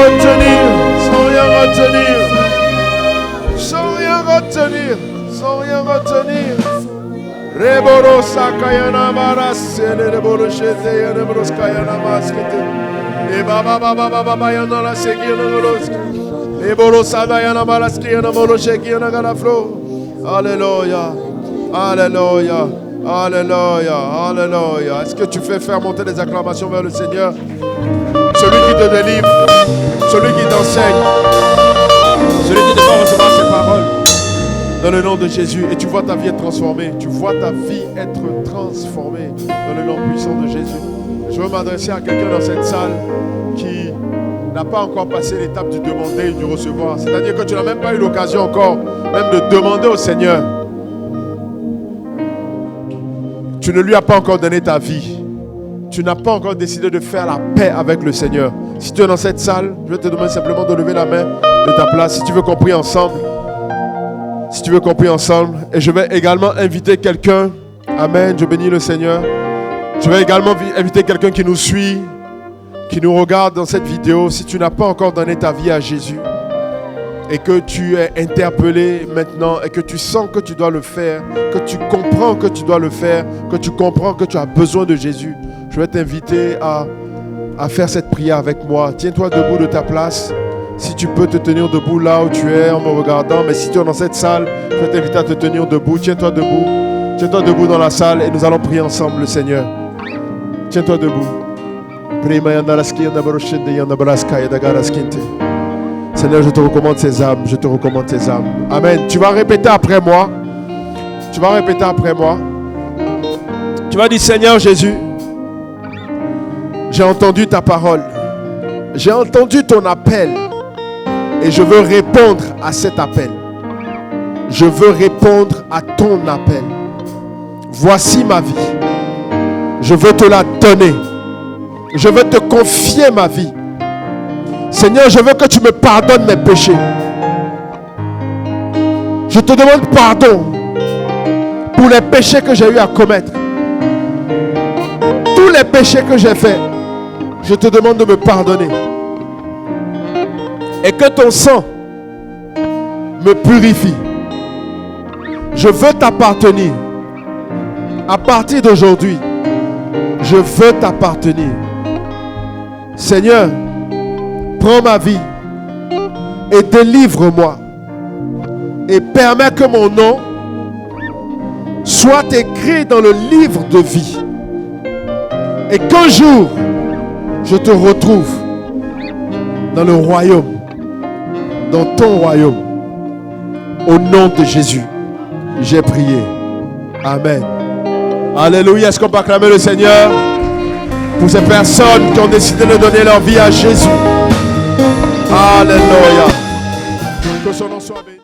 retenir, sans rien retenir, sans rien retenir, sans rien retenir. Reboro sakayana marasele reboro shete yana broskayana maskete. E baba baba baba yana la sekiyana brosk. Reboro sadayana maraskiyana moro shekiyana garaflo. Alléluia, alléluia, alléluia, alléluia. Est-ce que tu fais faire monter des acclamations vers le Seigneur? Celui qui te délivre, celui qui t'enseigne, celui qui te fait recevoir ses paroles. Dans le nom de Jésus. Et tu vois ta vie être transformée. Tu vois ta vie être transformée dans le nom puissant de Jésus. Je veux m'adresser à quelqu'un dans cette salle qui n'a pas encore passé l'étape du demander et du recevoir. C'est-à-dire que tu n'as même pas eu l'occasion encore même de demander au Seigneur. Tu ne lui as pas encore donné ta vie. Tu n'as pas encore décidé de faire la paix avec le Seigneur. Si tu es dans cette salle, je vais te demander simplement de lever la main de ta place. Si tu veux qu'on prie ensemble. Si tu veux qu'on prie ensemble. Et je vais également inviter quelqu'un. Amen. Je bénis le Seigneur. Je vais également inviter quelqu'un qui nous suit, qui nous regarde dans cette vidéo. Si tu n'as pas encore donné ta vie à Jésus et que tu es interpellé maintenant et que tu sens que tu dois le faire, que tu comprends que tu dois le faire, que tu comprends que tu as besoin de Jésus, je vais t'inviter à faire cette prière avec moi. Tiens-toi debout de ta place. Si tu peux te tenir debout là où tu es en me regardant, mais si tu es dans cette salle, je vais t'inviter à te tenir debout. Tiens-toi debout. Tiens-toi debout dans la salle et nous allons prier ensemble le Seigneur. Tiens-toi debout. Seigneur, je te recommande ces âmes. Je te recommande ces âmes. Amen. Tu vas répéter après moi. Tu vas répéter après moi. Tu vas dire, Seigneur Jésus, j'ai entendu ta parole. J'ai entendu ton appel. Et je veux répondre à cet appel. Je veux répondre à ton appel. Voici ma vie. Je veux te la donner. Je veux te confier ma vie. Seigneur, je veux que tu me pardonnes mes péchés. Je te demande pardon pour les péchés que j'ai eu à commettre. Tous les péchés que j'ai faits, je te demande de me pardonner. Et que ton sang me purifie. Je veux t'appartenir. À partir d'aujourd'hui, je veux t'appartenir. Seigneur, prends ma vie et délivre-moi. Et permets que mon nom soit écrit dans le livre de vie. Et qu'un jour, je te retrouve dans le royaume. Dans ton royaume. Au nom de Jésus, j'ai prié. Amen. Alléluia. Est-ce qu'on peut acclamer le Seigneur pour ces personnes qui ont décidé de donner leur vie à Jésus? Alléluia. Que son nom soit béni.